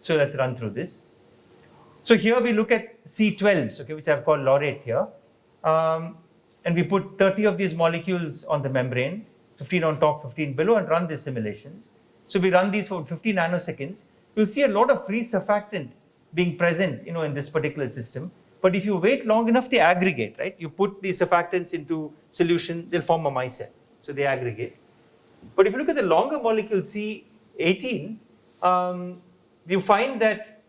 C: So let's run through this. So here we look at C12s, okay, which I've called laurate here. And we put 30 of these molecules on the membrane, 15 on top, 15 below, and run these simulations. So we run these for 50 nanoseconds. You'll see a lot of free surfactant being present, in this particular system. But if you wait long enough, they aggregate, right? You put these surfactants into solution, they'll form a micelle. So they aggregate. But if you look at the longer molecule C18, you find that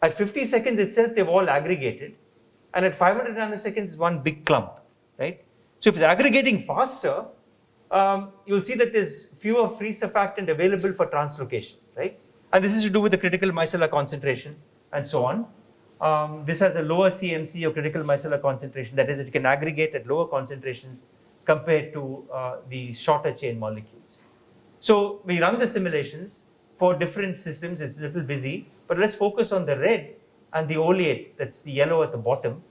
C: at 50 seconds itself, they've all aggregated. And at 500 nanoseconds, one big clump, right? So if it's aggregating faster, you'll see that there's fewer free surfactant available for translocation, right? And this is to do with the critical micellar concentration and so on. This has a lower CMC or critical micellar concentration. That is, it can aggregate at lower concentrations compared to the shorter chain molecules. So we run the simulations for different systems. It's a little busy, but let's focus on the red and the oleate, that's the yellow at the bottom.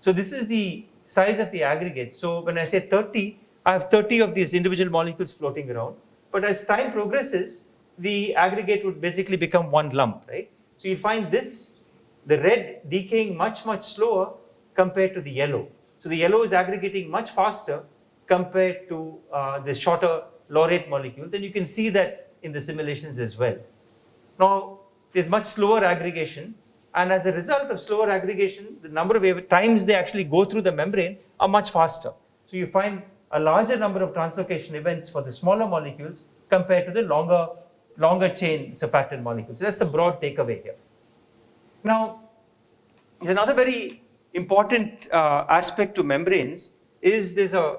C: So this is the size of the aggregate. So when I say 30, I have 30 of these individual molecules floating around. But as time progresses, the aggregate would basically become one lump, right? So you find this, the red decaying much, much slower compared to the yellow. So the yellow is aggregating much faster compared to the shorter laurate molecules. And you can see that in the simulations as well. Now, there's much slower aggregation. And as a result of slower aggregation, the number of times they actually go through the membrane are much faster. So you find a larger number of translocation events for the smaller molecules compared to the longer chain surfactant molecules. So that's the broad takeaway here. Now, there's another very important aspect to membranes is there's a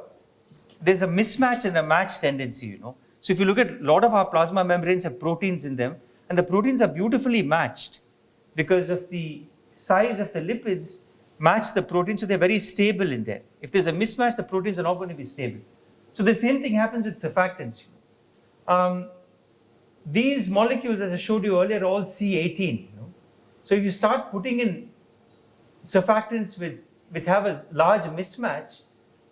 C: mismatch and a match tendency, So if you look at a lot of our plasma membranes have proteins in them, and the proteins are beautifully matched because of the size of the lipids match the protein, so they're very stable in there. If there's a mismatch, the proteins are not going to be stable. So the same thing happens with surfactants. These molecules, as I showed you earlier, are all C18. So if you start putting in surfactants which have a large mismatch,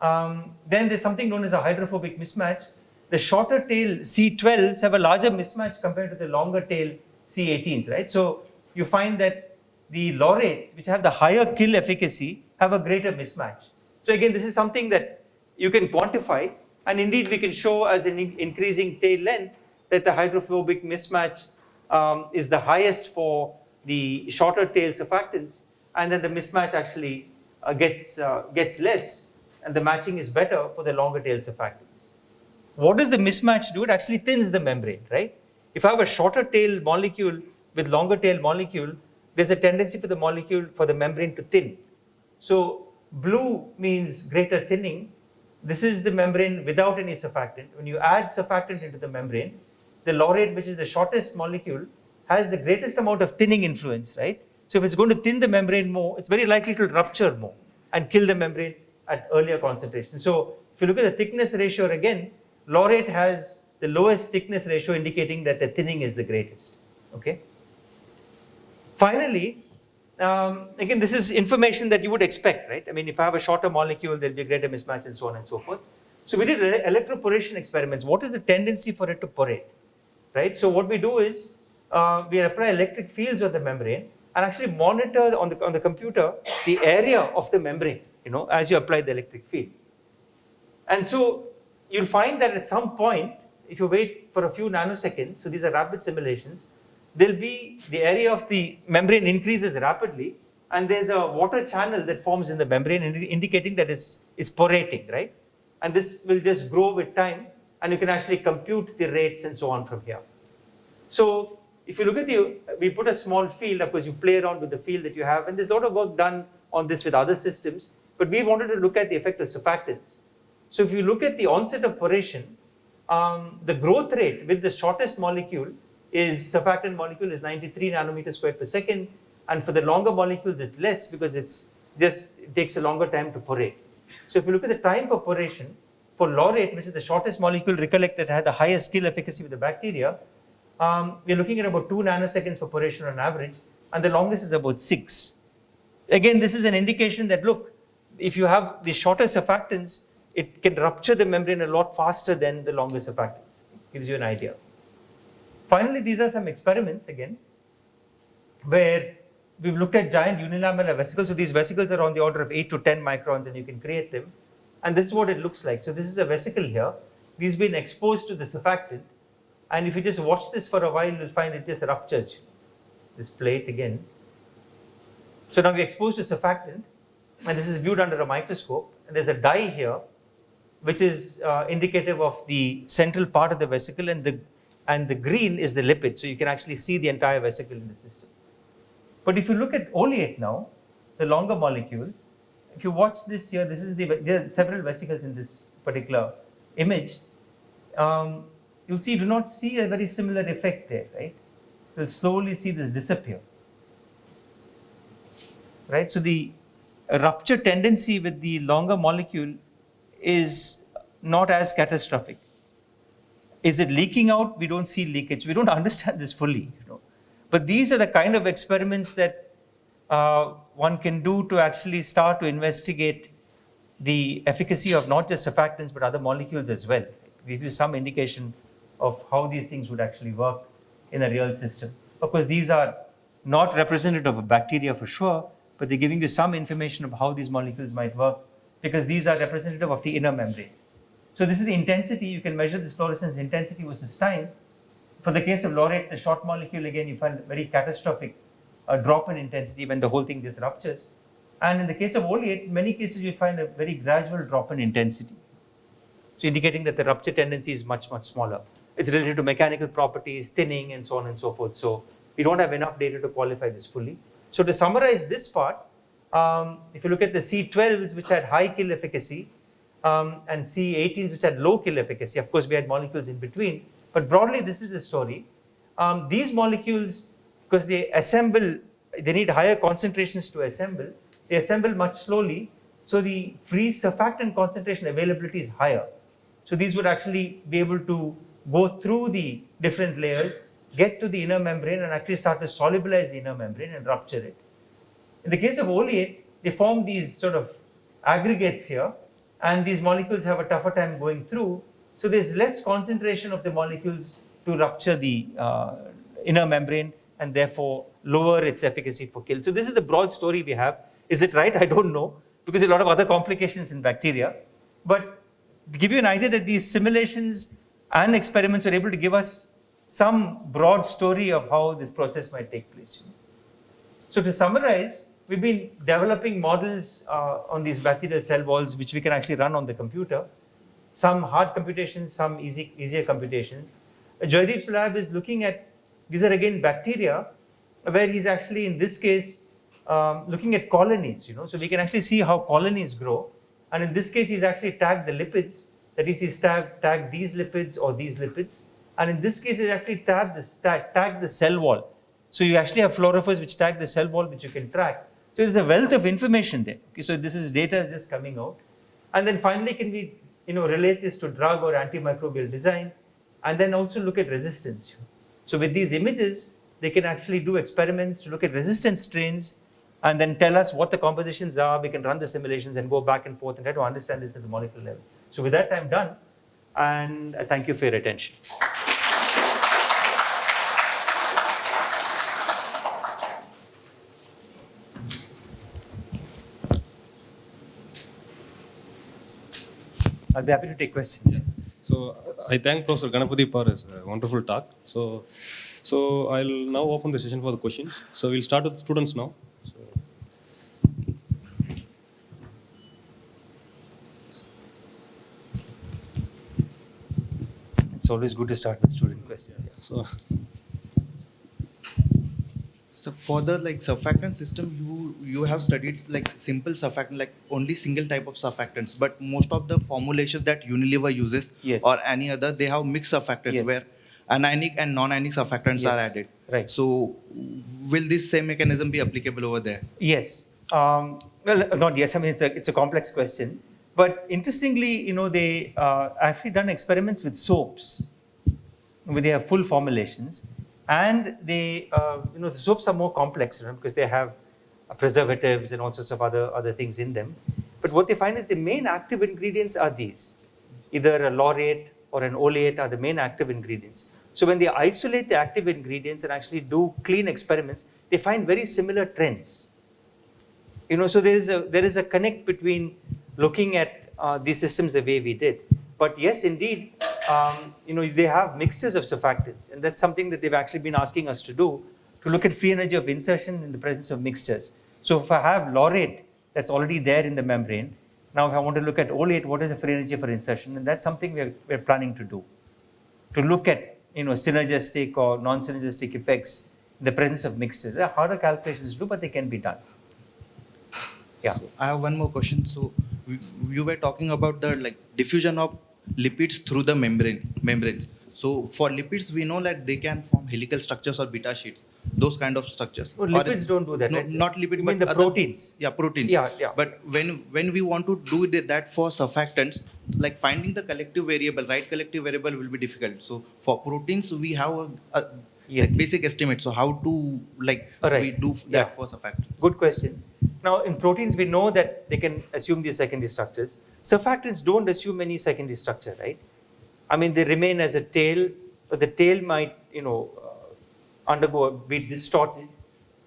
C: then there's something known as a hydrophobic mismatch. The shorter tail C12s have a larger mismatch compared to the longer tail C18s, right? So you find that the laurates, which have the higher kill efficacy, have a greater mismatch. So again, this is something that you can quantify, and indeed we can show as an increasing tail length that the hydrophobic mismatch is the highest for the shorter tail surfactants, and then the mismatch actually gets less, and the matching is better for the longer tail surfactants. What does the mismatch do? It actually thins the membrane, right? If I have a shorter tail molecule with longer tail molecule, there's a tendency for the membrane to thin. So blue means greater thinning. This is the membrane without any surfactant. When you add surfactant into the membrane, the laurate, which is the shortest molecule, has the greatest amount of thinning influence, right? So if it's going to thin the membrane more, it's very likely to rupture more and kill the membrane at earlier concentrations. So if you look at the thickness ratio again, laurate has the lowest thickness ratio, indicating that the thinning is the greatest. Okay. Finally, again, this is information that you would expect, right? I mean, if I have a shorter molecule, there'll be a greater mismatch and so on and so forth. So we did electroporation experiments. What is the tendency for it to porate, right? So what we do is we apply electric fields on the membrane and actually monitor on the computer the area of the membrane, as you apply the electric field. And so you'll find that at some point, if you wait for a few nanoseconds, so these are rapid simulations, there'll be the area of the membrane increases rapidly, and there's a water channel that forms in the membrane indicating that it's porating, right? And this will just grow with time, and you can actually compute the rates and so on from here. So if you look at we put a small field, of course you play around with the field that you have, and there's a lot of work done on this with other systems, but we wanted to look at the effect of surfactants. So if you look at the onset of poration, the growth rate with the shortest molecule surfactant molecule is 93 nanometers squared per second, and for the longer molecules it's less because it takes a longer time to porate. So if you look at the time for poration, for laurate, which is the shortest molecule, recollect that had the highest kill efficacy with the bacteria, we're looking at about 2 nanoseconds for poration on average, and the longest is about 6. Again, this is an indication that, look, if you have the shorter surfactants, it can rupture the membrane a lot faster than the longer surfactants. It gives you an idea. Finally, these are some experiments again, where we've looked at giant unilamellar vesicles. So these vesicles are on the order of 8 to 10 microns, and you can create them. And this is what it looks like. So this is a vesicle here. These been exposed to the surfactant. And if you just watch this for a while, you'll find it just ruptures. This plate again. So now we're exposed to surfactant, and this is viewed under a microscope. And there's a dye here, which is indicative of the central part of the vesicle, and the green is the lipid. So you can actually see the entire vesicle in the system. But if you look at oleate now, the longer molecule, if you watch this here, there are several vesicles in this particular image. You'll see, you do not see a very similar effect there, right? You'll slowly see this disappear, right? So the rupture tendency with the longer molecule is not as catastrophic. Is it leaking out? We don't see leakage. We don't understand this fully, But these are the kind of experiments that one can do to actually start to investigate the efficacy of not just surfactants but other molecules as well. Give you some indication of how these things would actually work in a real system. Of course, these are not representative of a bacteria for sure, but they're giving you some information of how these molecules might work, because these are representative of the inner membrane. So this is the intensity. You can measure this fluorescence intensity versus time. For the case of laurate, the short molecule, again, you find a very catastrophic drop in intensity when the whole thing just ruptures. And in the case of oleate, in many cases you find a very gradual drop in intensity. So indicating that the rupture tendency is much, much smaller. It's related to mechanical properties, thinning, and so on and so forth. So we don't have enough data to qualify this fully. So to summarize this part, if you look at the C12s, which had high kill efficacy, and C18s, which had low kill efficacy, of course we had molecules in between, but broadly this is the story. These molecules, because they need higher concentrations to assemble, they assemble much slowly, so the free surfactant concentration availability is higher. So these would actually be able to go through the different layers, get to the inner membrane and actually start to solubilize the inner membrane and rupture it. In the case of oleate, they form these sort of aggregates here, and these molecules have a tougher time going through. So there's less concentration of the molecules to rupture the inner membrane and therefore lower its efficacy for kill. So this is the broad story we have. Is it right? I don't know, because there are a lot of other complications in bacteria. But to give you an idea that these simulations and experiments were able to give us some broad story of how this process might take place. So to summarize, we've been developing models on these bacterial cell walls, which we can actually run on the computer. Some hard computations, some easier computations. Joydeep's lab is looking at, these are again bacteria, where he's actually, in this case, looking at colonies, so we can actually see how colonies grow. And in this case, he's actually tagged the lipids, that is, he's tagged these lipids or these lipids. And in this case, he's actually tagged the cell wall. So you actually have fluorophores which tag the cell wall, which you can track. So there's a wealth of information there. Okay, so this is data is just coming out. And then finally, can we relate this to drug or antimicrobial design, and then also look at resistance. So with these images, they can actually do experiments to look at resistance strains and then tell us what the compositions are. We can run the simulations and go back and forth and try to understand this at the molecular level. So with that, I'm done. And I thank you for your attention. I'll be happy to take questions.
A: So I thank Professor Ganapathy for his wonderful talk. So I'll now open the session for the questions. So we'll start with students now.
C: It's always good to start with student questions. Yeah.
D: So for the surfactant system, you have studied simple surfactant, only single type of surfactants, but most of the formulations that Unilever uses,
C: yes,
D: or any other, they have mixed surfactants, yes, where anionic and non-anionic surfactants, yes, are added.
C: Right.
D: So will this same mechanism be applicable over there?
C: Yes. Well, not yes. I mean, it's a complex question. But interestingly, they actually done experiments with soaps, where they have full formulations. And they, the soaps are more complex, because they have preservatives and all sorts of other things in them. But what they find is the main active ingredients are these. Either a laurate or an oleate are the main active ingredients. So when they isolate the active ingredients and actually do clean experiments, they find very similar trends. So there is a connect between looking at these systems the way we did. But yes, indeed, they have mixtures of surfactants, and that's something that they've actually been asking us to do, to look at free energy of insertion in the presence of mixtures. So if I have laurate that's already there in the membrane, now if I want to look at oleate, what is the free energy for insertion? And that's something we're planning to do, to look at synergistic or non-synergistic effects in the presence of mixtures. There are harder calculations to do, but they can be done. Yeah.
D: So I have one more question. So you were talking about the diffusion of lipids through the membranes. So for lipids, we know that they can form helical structures or beta sheets, those kind of structures.
C: Well, lipids don't do that.
D: No,
C: right?
D: not lipid,
C: you
D: but
C: mean the proteins.
D: Yeah, proteins.
C: Yeah.
D: But when we want to do that for surfactants, finding the collective variable, right collective variable will be difficult. So for proteins, we have a
C: yes,
D: basic estimate. So how to
C: right,
D: we do that for surfactants?
C: Good question. Now in proteins, we know that they can assume these secondary structures. Surfactants don't assume any secondary structure, right? I mean, they remain as a tail, but the tail might, be distorted,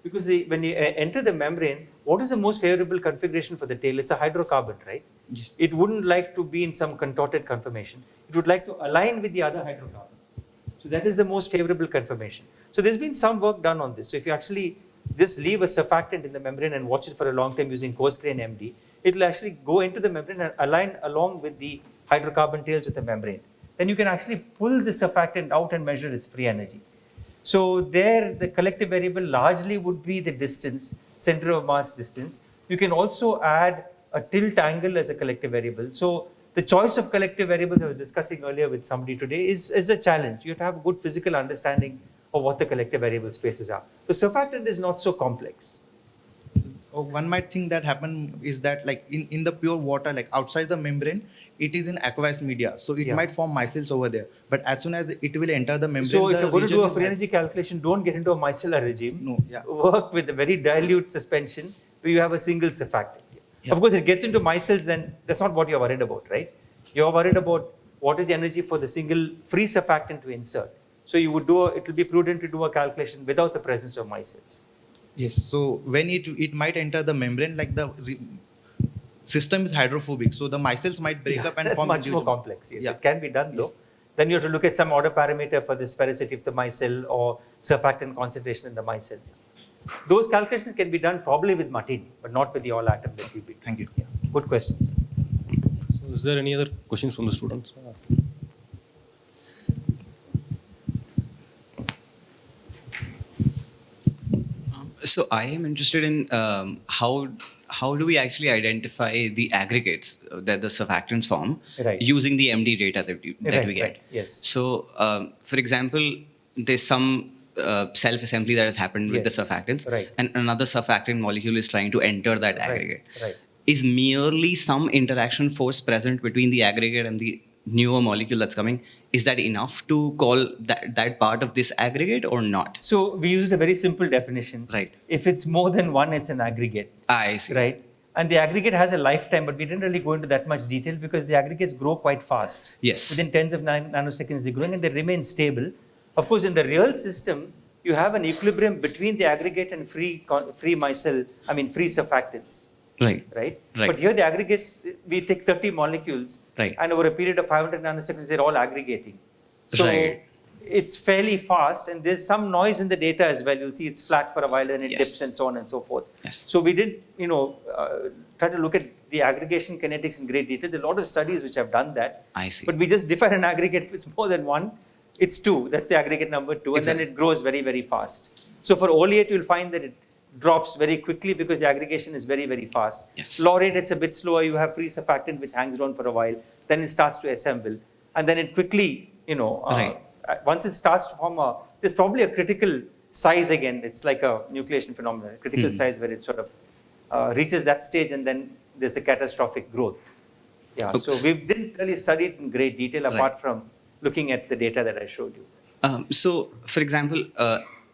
C: because when you enter the membrane, what is the most favorable configuration for the tail? It's a hydrocarbon, right?
D: Yes.
C: It wouldn't like to be in some contorted conformation. It would like to align with the other hydrocarbons. So that is the most favorable conformation. So there's been some work done on this. So if you actually just leave a surfactant in the membrane and watch it for a long time using coarse grain MD, it will actually go into the membrane and align along with the hydrocarbon tails of the membrane. Then you can actually pull the surfactant out and measure its free energy. So there, the collective variable largely would be the distance, center of mass distance. You can also add a tilt angle as a collective variable. So the choice of collective variables I was discussing earlier with somebody today is a challenge. You have to have a good physical understanding of what the collective variable spaces are. So surfactant is not so complex.
D: one might think that happen is that like in the pure water, like outside the membrane, it is in aqueous media, so it might form micelles over there. But as soon as it will enter the membrane,
C: So if
D: the
C: you're going to do a
D: region
C: free
D: is
C: energy calculation, don't get into a micellar regime.
D: No, yeah.
C: Work with a very dilute suspension where you have a single surfactant. Of course, it gets into micelles, then that's not what you're worried about, right? You're worried about what is the energy for the single free surfactant to insert. So you would it will be prudent to do a calculation without the presence of micelles.
D: Yes. So when it might enter the membrane, like the system is hydrophobic, so the micelles might break up and
C: that's
D: form.
C: much more complex. Yes,
D: Yeah.
C: it can be done though. Then you have to look at some order parameter for the sphericity of the micelle or surfactant concentration in the micelle. Those calculations can be done probably with Martini, but not with the all atom that we beat.
D: Thank you.
C: Yeah. Good questions.
A: So is there any other questions from the students?
E: So I am interested in how do we actually identify the aggregates that the surfactants form using the MD data that we get.
C: Right. Yes.
E: So for example, there's some self-assembly that has happened with the surfactants, and another surfactant molecule is trying to enter that aggregate.
C: Right.
E: Is merely some interaction force present between the aggregate and the newer molecule that's coming, is that enough to call that part of this aggregate or not?
C: So we used a very simple definition.
E: Right.
C: If it's more than one, it's an aggregate.
E: I see.
C: Right. And the aggregate has a lifetime, but we didn't really go into that much detail because the aggregates grow quite fast.
E: Yes.
C: Within tens of nanoseconds, they're growing and they remain stable. Of course, in the real system, you have an equilibrium between the aggregate and free surfactants.
E: Right.
C: But here the aggregates, we take 30 molecules,
E: Right.
C: and over a period of 500 nanoseconds, they're all aggregating. So it's fairly fast, and there's some noise in the data as well. You'll see it's flat for a while, and it dips and so on and so forth.
E: Yes.
C: So we didn't, try to look at the aggregation kinetics in great detail. There are a lot of studies which have done that.
E: I see.
C: But we just define an aggregate. If it's more than one, it's 2. That's the aggregate number 2, and then it grows very, very fast. So for oleate, you'll find that it drops very quickly because the aggregation is very, very fast.
E: Yes.
C: Laurate, it's a bit slower. You have free surfactant which hangs around for a while. Then it starts to assemble. And then it quickly, once it starts to form there's probably a critical size again. It's like a nucleation phenomenon, a critical size where it sort of reaches that stage and then there's a catastrophic growth. Yeah,
E: Okay.
C: so we didn't really study it in great detail apart from looking at the data that I showed you.
E: So, for example,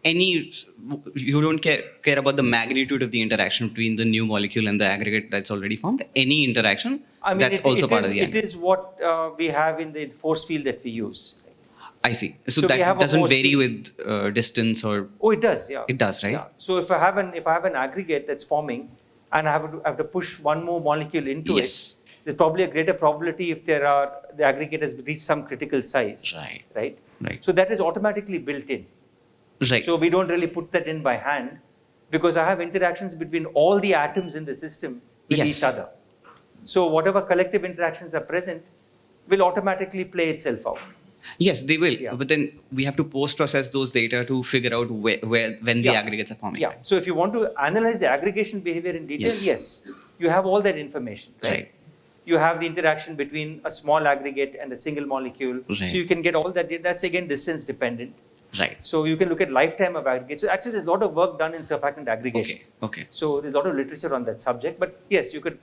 E: you don't care about the magnitude of the interaction between the new molecule and the aggregate that's already formed? Any interaction? That's also part of the aggregate?
C: It is what we have in the force field that we use.
E: I see. So
C: we
E: that
C: have a
E: doesn't
C: force
E: vary
C: field.
E: with distance or...
C: Oh, it does, yeah.
E: It does, right?
C: Yeah. So if I have an aggregate that's forming and I have to push one more molecule into
E: Yes.
C: it, there's probably a greater probability if the aggregate has reached some critical size.
E: Right.
C: So that is automatically built in.
E: Right.
C: So we don't really put that in by hand because I have interactions between all the atoms in the system with each other. So whatever collective interactions are present will automatically play itself out.
E: Yes, they will.
C: Yeah.
E: But then we have to post-process those data to figure out when the aggregates are forming.
C: Yeah. So if you want to analyze the aggregation behavior in detail, yes, you have all that information, right? You have the interaction between a small aggregate and a single molecule.
E: Right.
C: So you can get all that data. That's again distance dependent.
E: Right.
C: So you can look at lifetime of aggregates. So actually there's a lot of work done in surfactant aggregation.
E: Okay.
C: So there's a lot of literature on that subject. But yes, you could,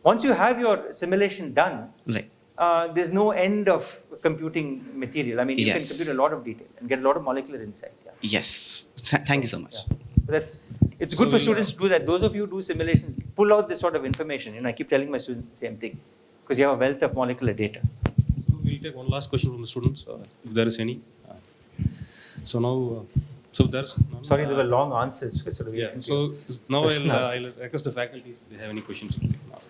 C: once you have your simulation done,
E: Right.
C: there's no end of computing material. I mean, you can compute a lot of detail and get a lot of molecular insight. Yeah.
E: Yes. Thank you so much.
C: Yeah. It's good for students to do that. Those of you who do simulations, pull out this sort of information. I keep telling my students the same thing because you have a wealth of molecular data.
A: So we'll take one last question from the students, if there is any. So now,
C: Sorry, there were long answers.
A: So now I'll request the faculty if they have any questions they can ask.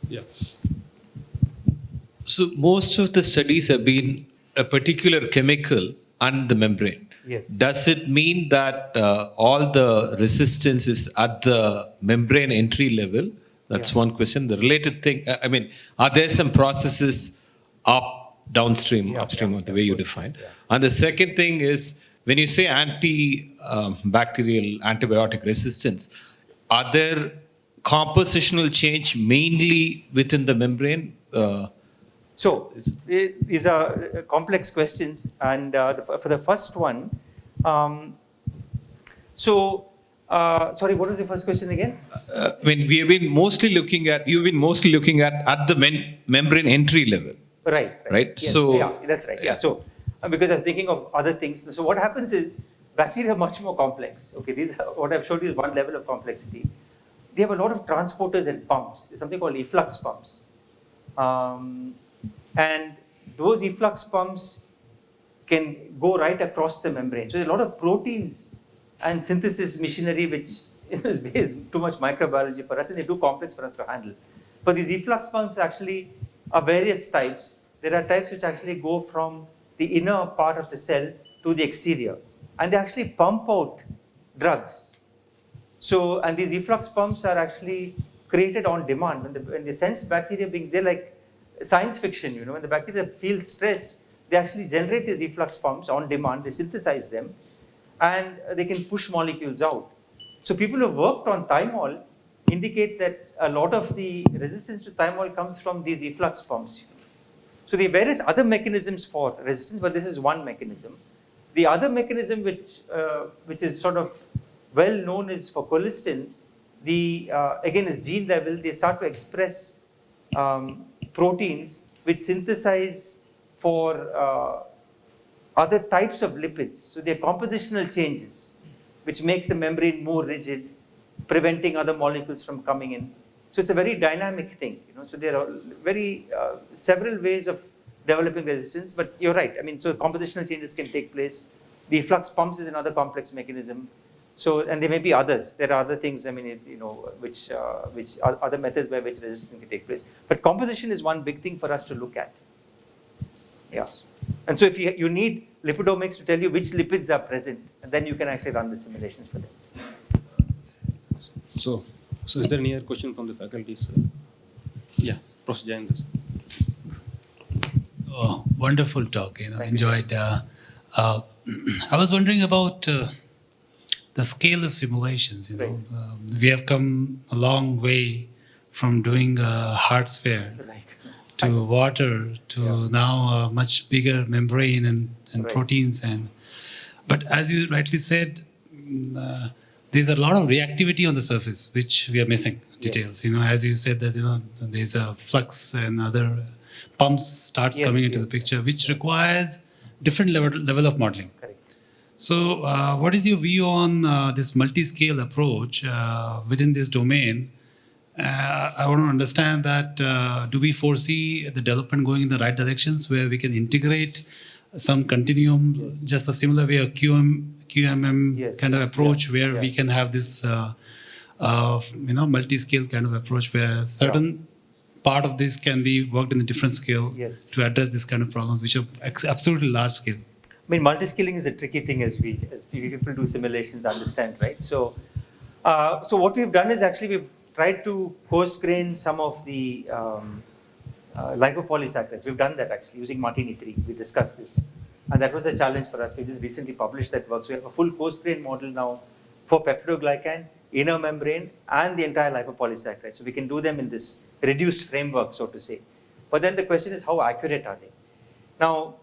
A: Yeah.
F: So most of the studies have been a particular chemical and the membrane.
C: Yes.
F: Does it mean that all the resistance is at the membrane entry level? That's one question. The related thing, are there some processes downstream, upstream, or the way you define?
C: Yeah.
F: And the second thing is, when you say antibacterial, antibiotic resistance, are there compositional change mainly within the membrane?
C: So these are complex questions, and for the first one, Sorry, what was your first question again?
F: When we have been mostly looking at, you've been mostly looking at the membrane entry level. Right?
C: Yes,
F: So,
C: yeah, that's right. Yeah. So, because I was thinking of other things. So, what happens is bacteria are much more complex. Okay, these are, what I've showed you is one level of complexity. They have a lot of transporters and pumps. There's something called efflux pumps. And those efflux pumps can go right across the membrane. So, there's a lot of proteins and synthesis machinery which is too much microbiology for us and they're too complex for us to handle. But these efflux pumps actually are various types. There are types which actually go from the inner part of the cell to the exterior and they actually pump out drugs. So, and these efflux pumps are actually created on demand. When they sense bacteria they're like science fiction, you know, when the bacteria feel stress, they actually generate these efflux pumps on demand, they synthesize them and they can push molecules out. So people who have worked on thymol indicate that a lot of the resistance to thymol comes from these efflux pumps. So there are various other mechanisms for resistance, but this is one mechanism. The other mechanism which is sort of well known is for colistin. Again, is gene level. They start to express proteins which synthesize for other types of lipids. So they are compositional changes which make the membrane more rigid, preventing other molecules from coming in. So it's a very dynamic thing, you know. So there are several ways of developing resistance, but you're right. I mean, so compositional changes can take place. The efflux pumps is another complex mechanism. So, and there may be others. There are other things, I mean, you know, which are other methods by which resistance can take place. But composition is one big thing for us to look at. Yeah. And so if you need lipidomics to tell you which lipids are present, and then you can actually run the simulations for them.
A: So is there any other question from the faculty, sir? Yeah, Professor Jain.
B: Oh, wonderful talk. You know, enjoyed. I was wondering about the scale of simulations. You know, we have come a long way from doing a hard sphere to water to now a much bigger membrane and proteins but as you rightly said, there's a lot of reactivity on the surface which we are missing details. You know, as you said that, you know, there's a flux and other pumps starts coming into the picture, which requires different level of modeling. So what is your view on this multi-scale approach within this domain? I want to understand that do we foresee the development going in the right directions where we can integrate some continuum, just the similar way a QMM kind of approach where we can have this you know, multi-scale kind of approach where certain part of this can be worked in a different scale to address this kind of problems which are absolutely large scale.
C: I mean, multi-scaling is a tricky thing as people do simulations, understand, right? So, so what we've done is actually we've tried to coarse-grain some of the lipopolysaccharides. We've done that actually using Martini 3. We discussed this. And that was a challenge for us. We just recently published that work. So we have a full coarse-grain model now for peptidoglycan, inner membrane, and the entire lipopolysaccharide. So we can do them in this reduced framework, so to say. But then the question is, how accurate are they? Now,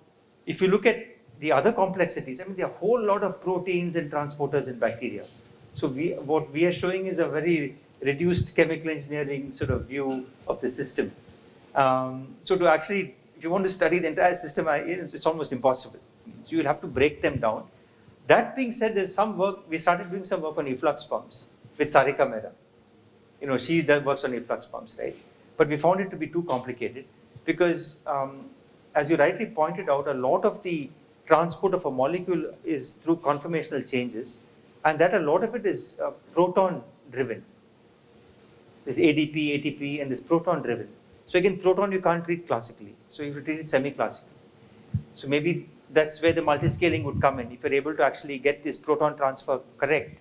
C: if you look at the other complexities, I mean, there are a whole lot of proteins and transporters in bacteria. So what we are showing is a very reduced chemical engineering sort of view of the system. So to actually, if you want to study the entire system, it's almost impossible. So you'll have to break them down. That being said, there's some work, we started doing some work on efflux pumps with Sarika Mehra. You know, she works on efflux pumps, right? But we found it to be too complicated because, as you rightly pointed out, a lot of the transport of a molecule is through conformational changes, and that a lot of it is proton driven. There's ADP, ATP, and this proton driven. So again, proton you can't treat classically. So you have to treat it semi-classically. So maybe that's where the multi-scaling would come in. If you're able to actually get this proton transfer correct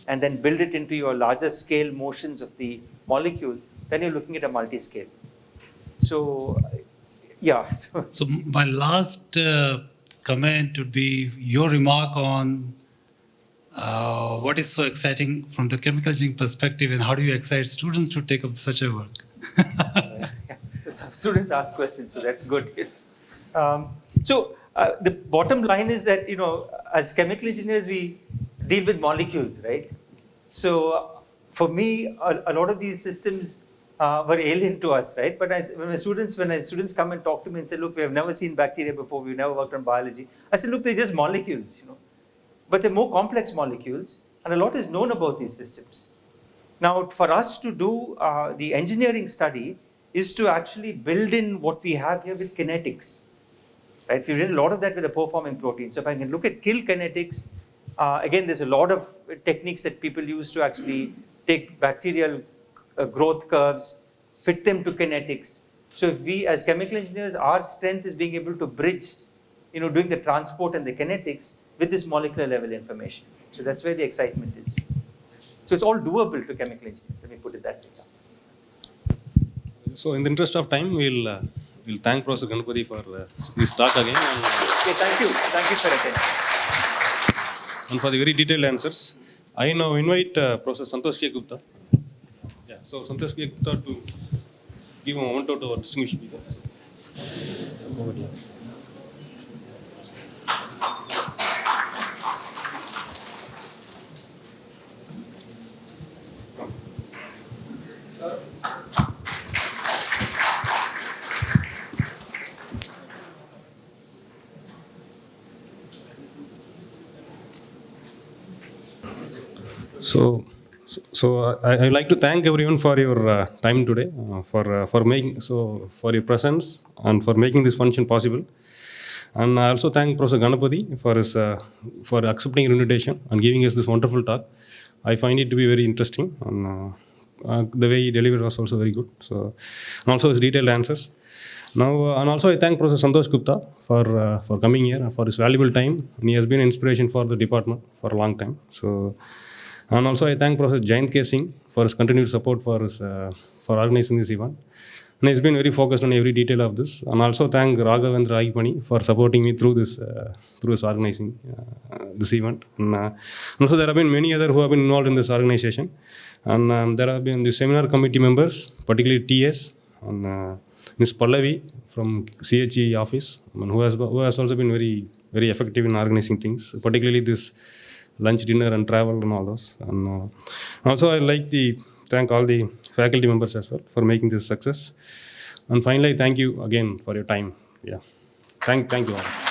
C: and then build it into your larger scale motions of the molecule, then you're looking at a multi-scale. So, yeah.
B: So my last comment would be your remark on what is so exciting from the chemical engineering perspective and how do you excite students to take up such a work?
C: Students ask questions, so that's good. The bottom line is that, you know, as chemical engineers, we deal with molecules, right? So for me, a lot of these systems were alien to us, right? But when students come and talk to me and say, look, we have never seen bacteria before, we've never worked on biology. I said, look, they're just molecules, but they're more complex molecules, and a lot is known about these systems. Now, for us to do the engineering study is to actually build in what we have here with kinetics, right? We did a lot of that with the pore-forming protein. So if I can look at kill kinetics, again, there's a lot of techniques that people use to actually take bacterial growth curves, fit them to kinetics. So if we, as chemical engineers, our strength is being able to bridge, doing the transport and the kinetics with this molecular level information. So that's where the excitement is. So it's all doable to chemical engineers. Let me put it that way.
A: So in the interest of time, we'll thank Professor Ganapathy for this talk again.
C: Okay, thank you. Thank you for attending.
A: And for the very detailed answers. I now invite Professor Santosh K. Gupta. Yeah, so Santosh K. Gupta to give a memento to our distinguished speaker. Over to you. So I like to thank everyone for your time today, for your presence and for making this function possible. And I also thank Professor Ganapathy for accepting your invitation and giving us this wonderful talk. I find it to be very interesting, and the way he delivered was also very good. So, and also his detailed answers. Now, and also I thank Professor Santosh Gupta for coming here, for his valuable time. And he has been an inspiration for the department for a long time. So. And also I thank Professor Jayant K. Singh for his continued support for organizing this event. And he's been very focused on every detail of this. And also thank Raghavendra Agipani for supporting me through this organizing this event. And also there have been many others who have been involved in this organization. And there have been the seminar committee members, particularly TS and Ms. Pallavi from CHE office, who has also been very, very effective in organizing things, particularly this lunch, dinner, and travel, and all those. And also, I'd like to thank all the faculty members as well for making this success. And finally, thank you again for your time. Yeah, thank you all.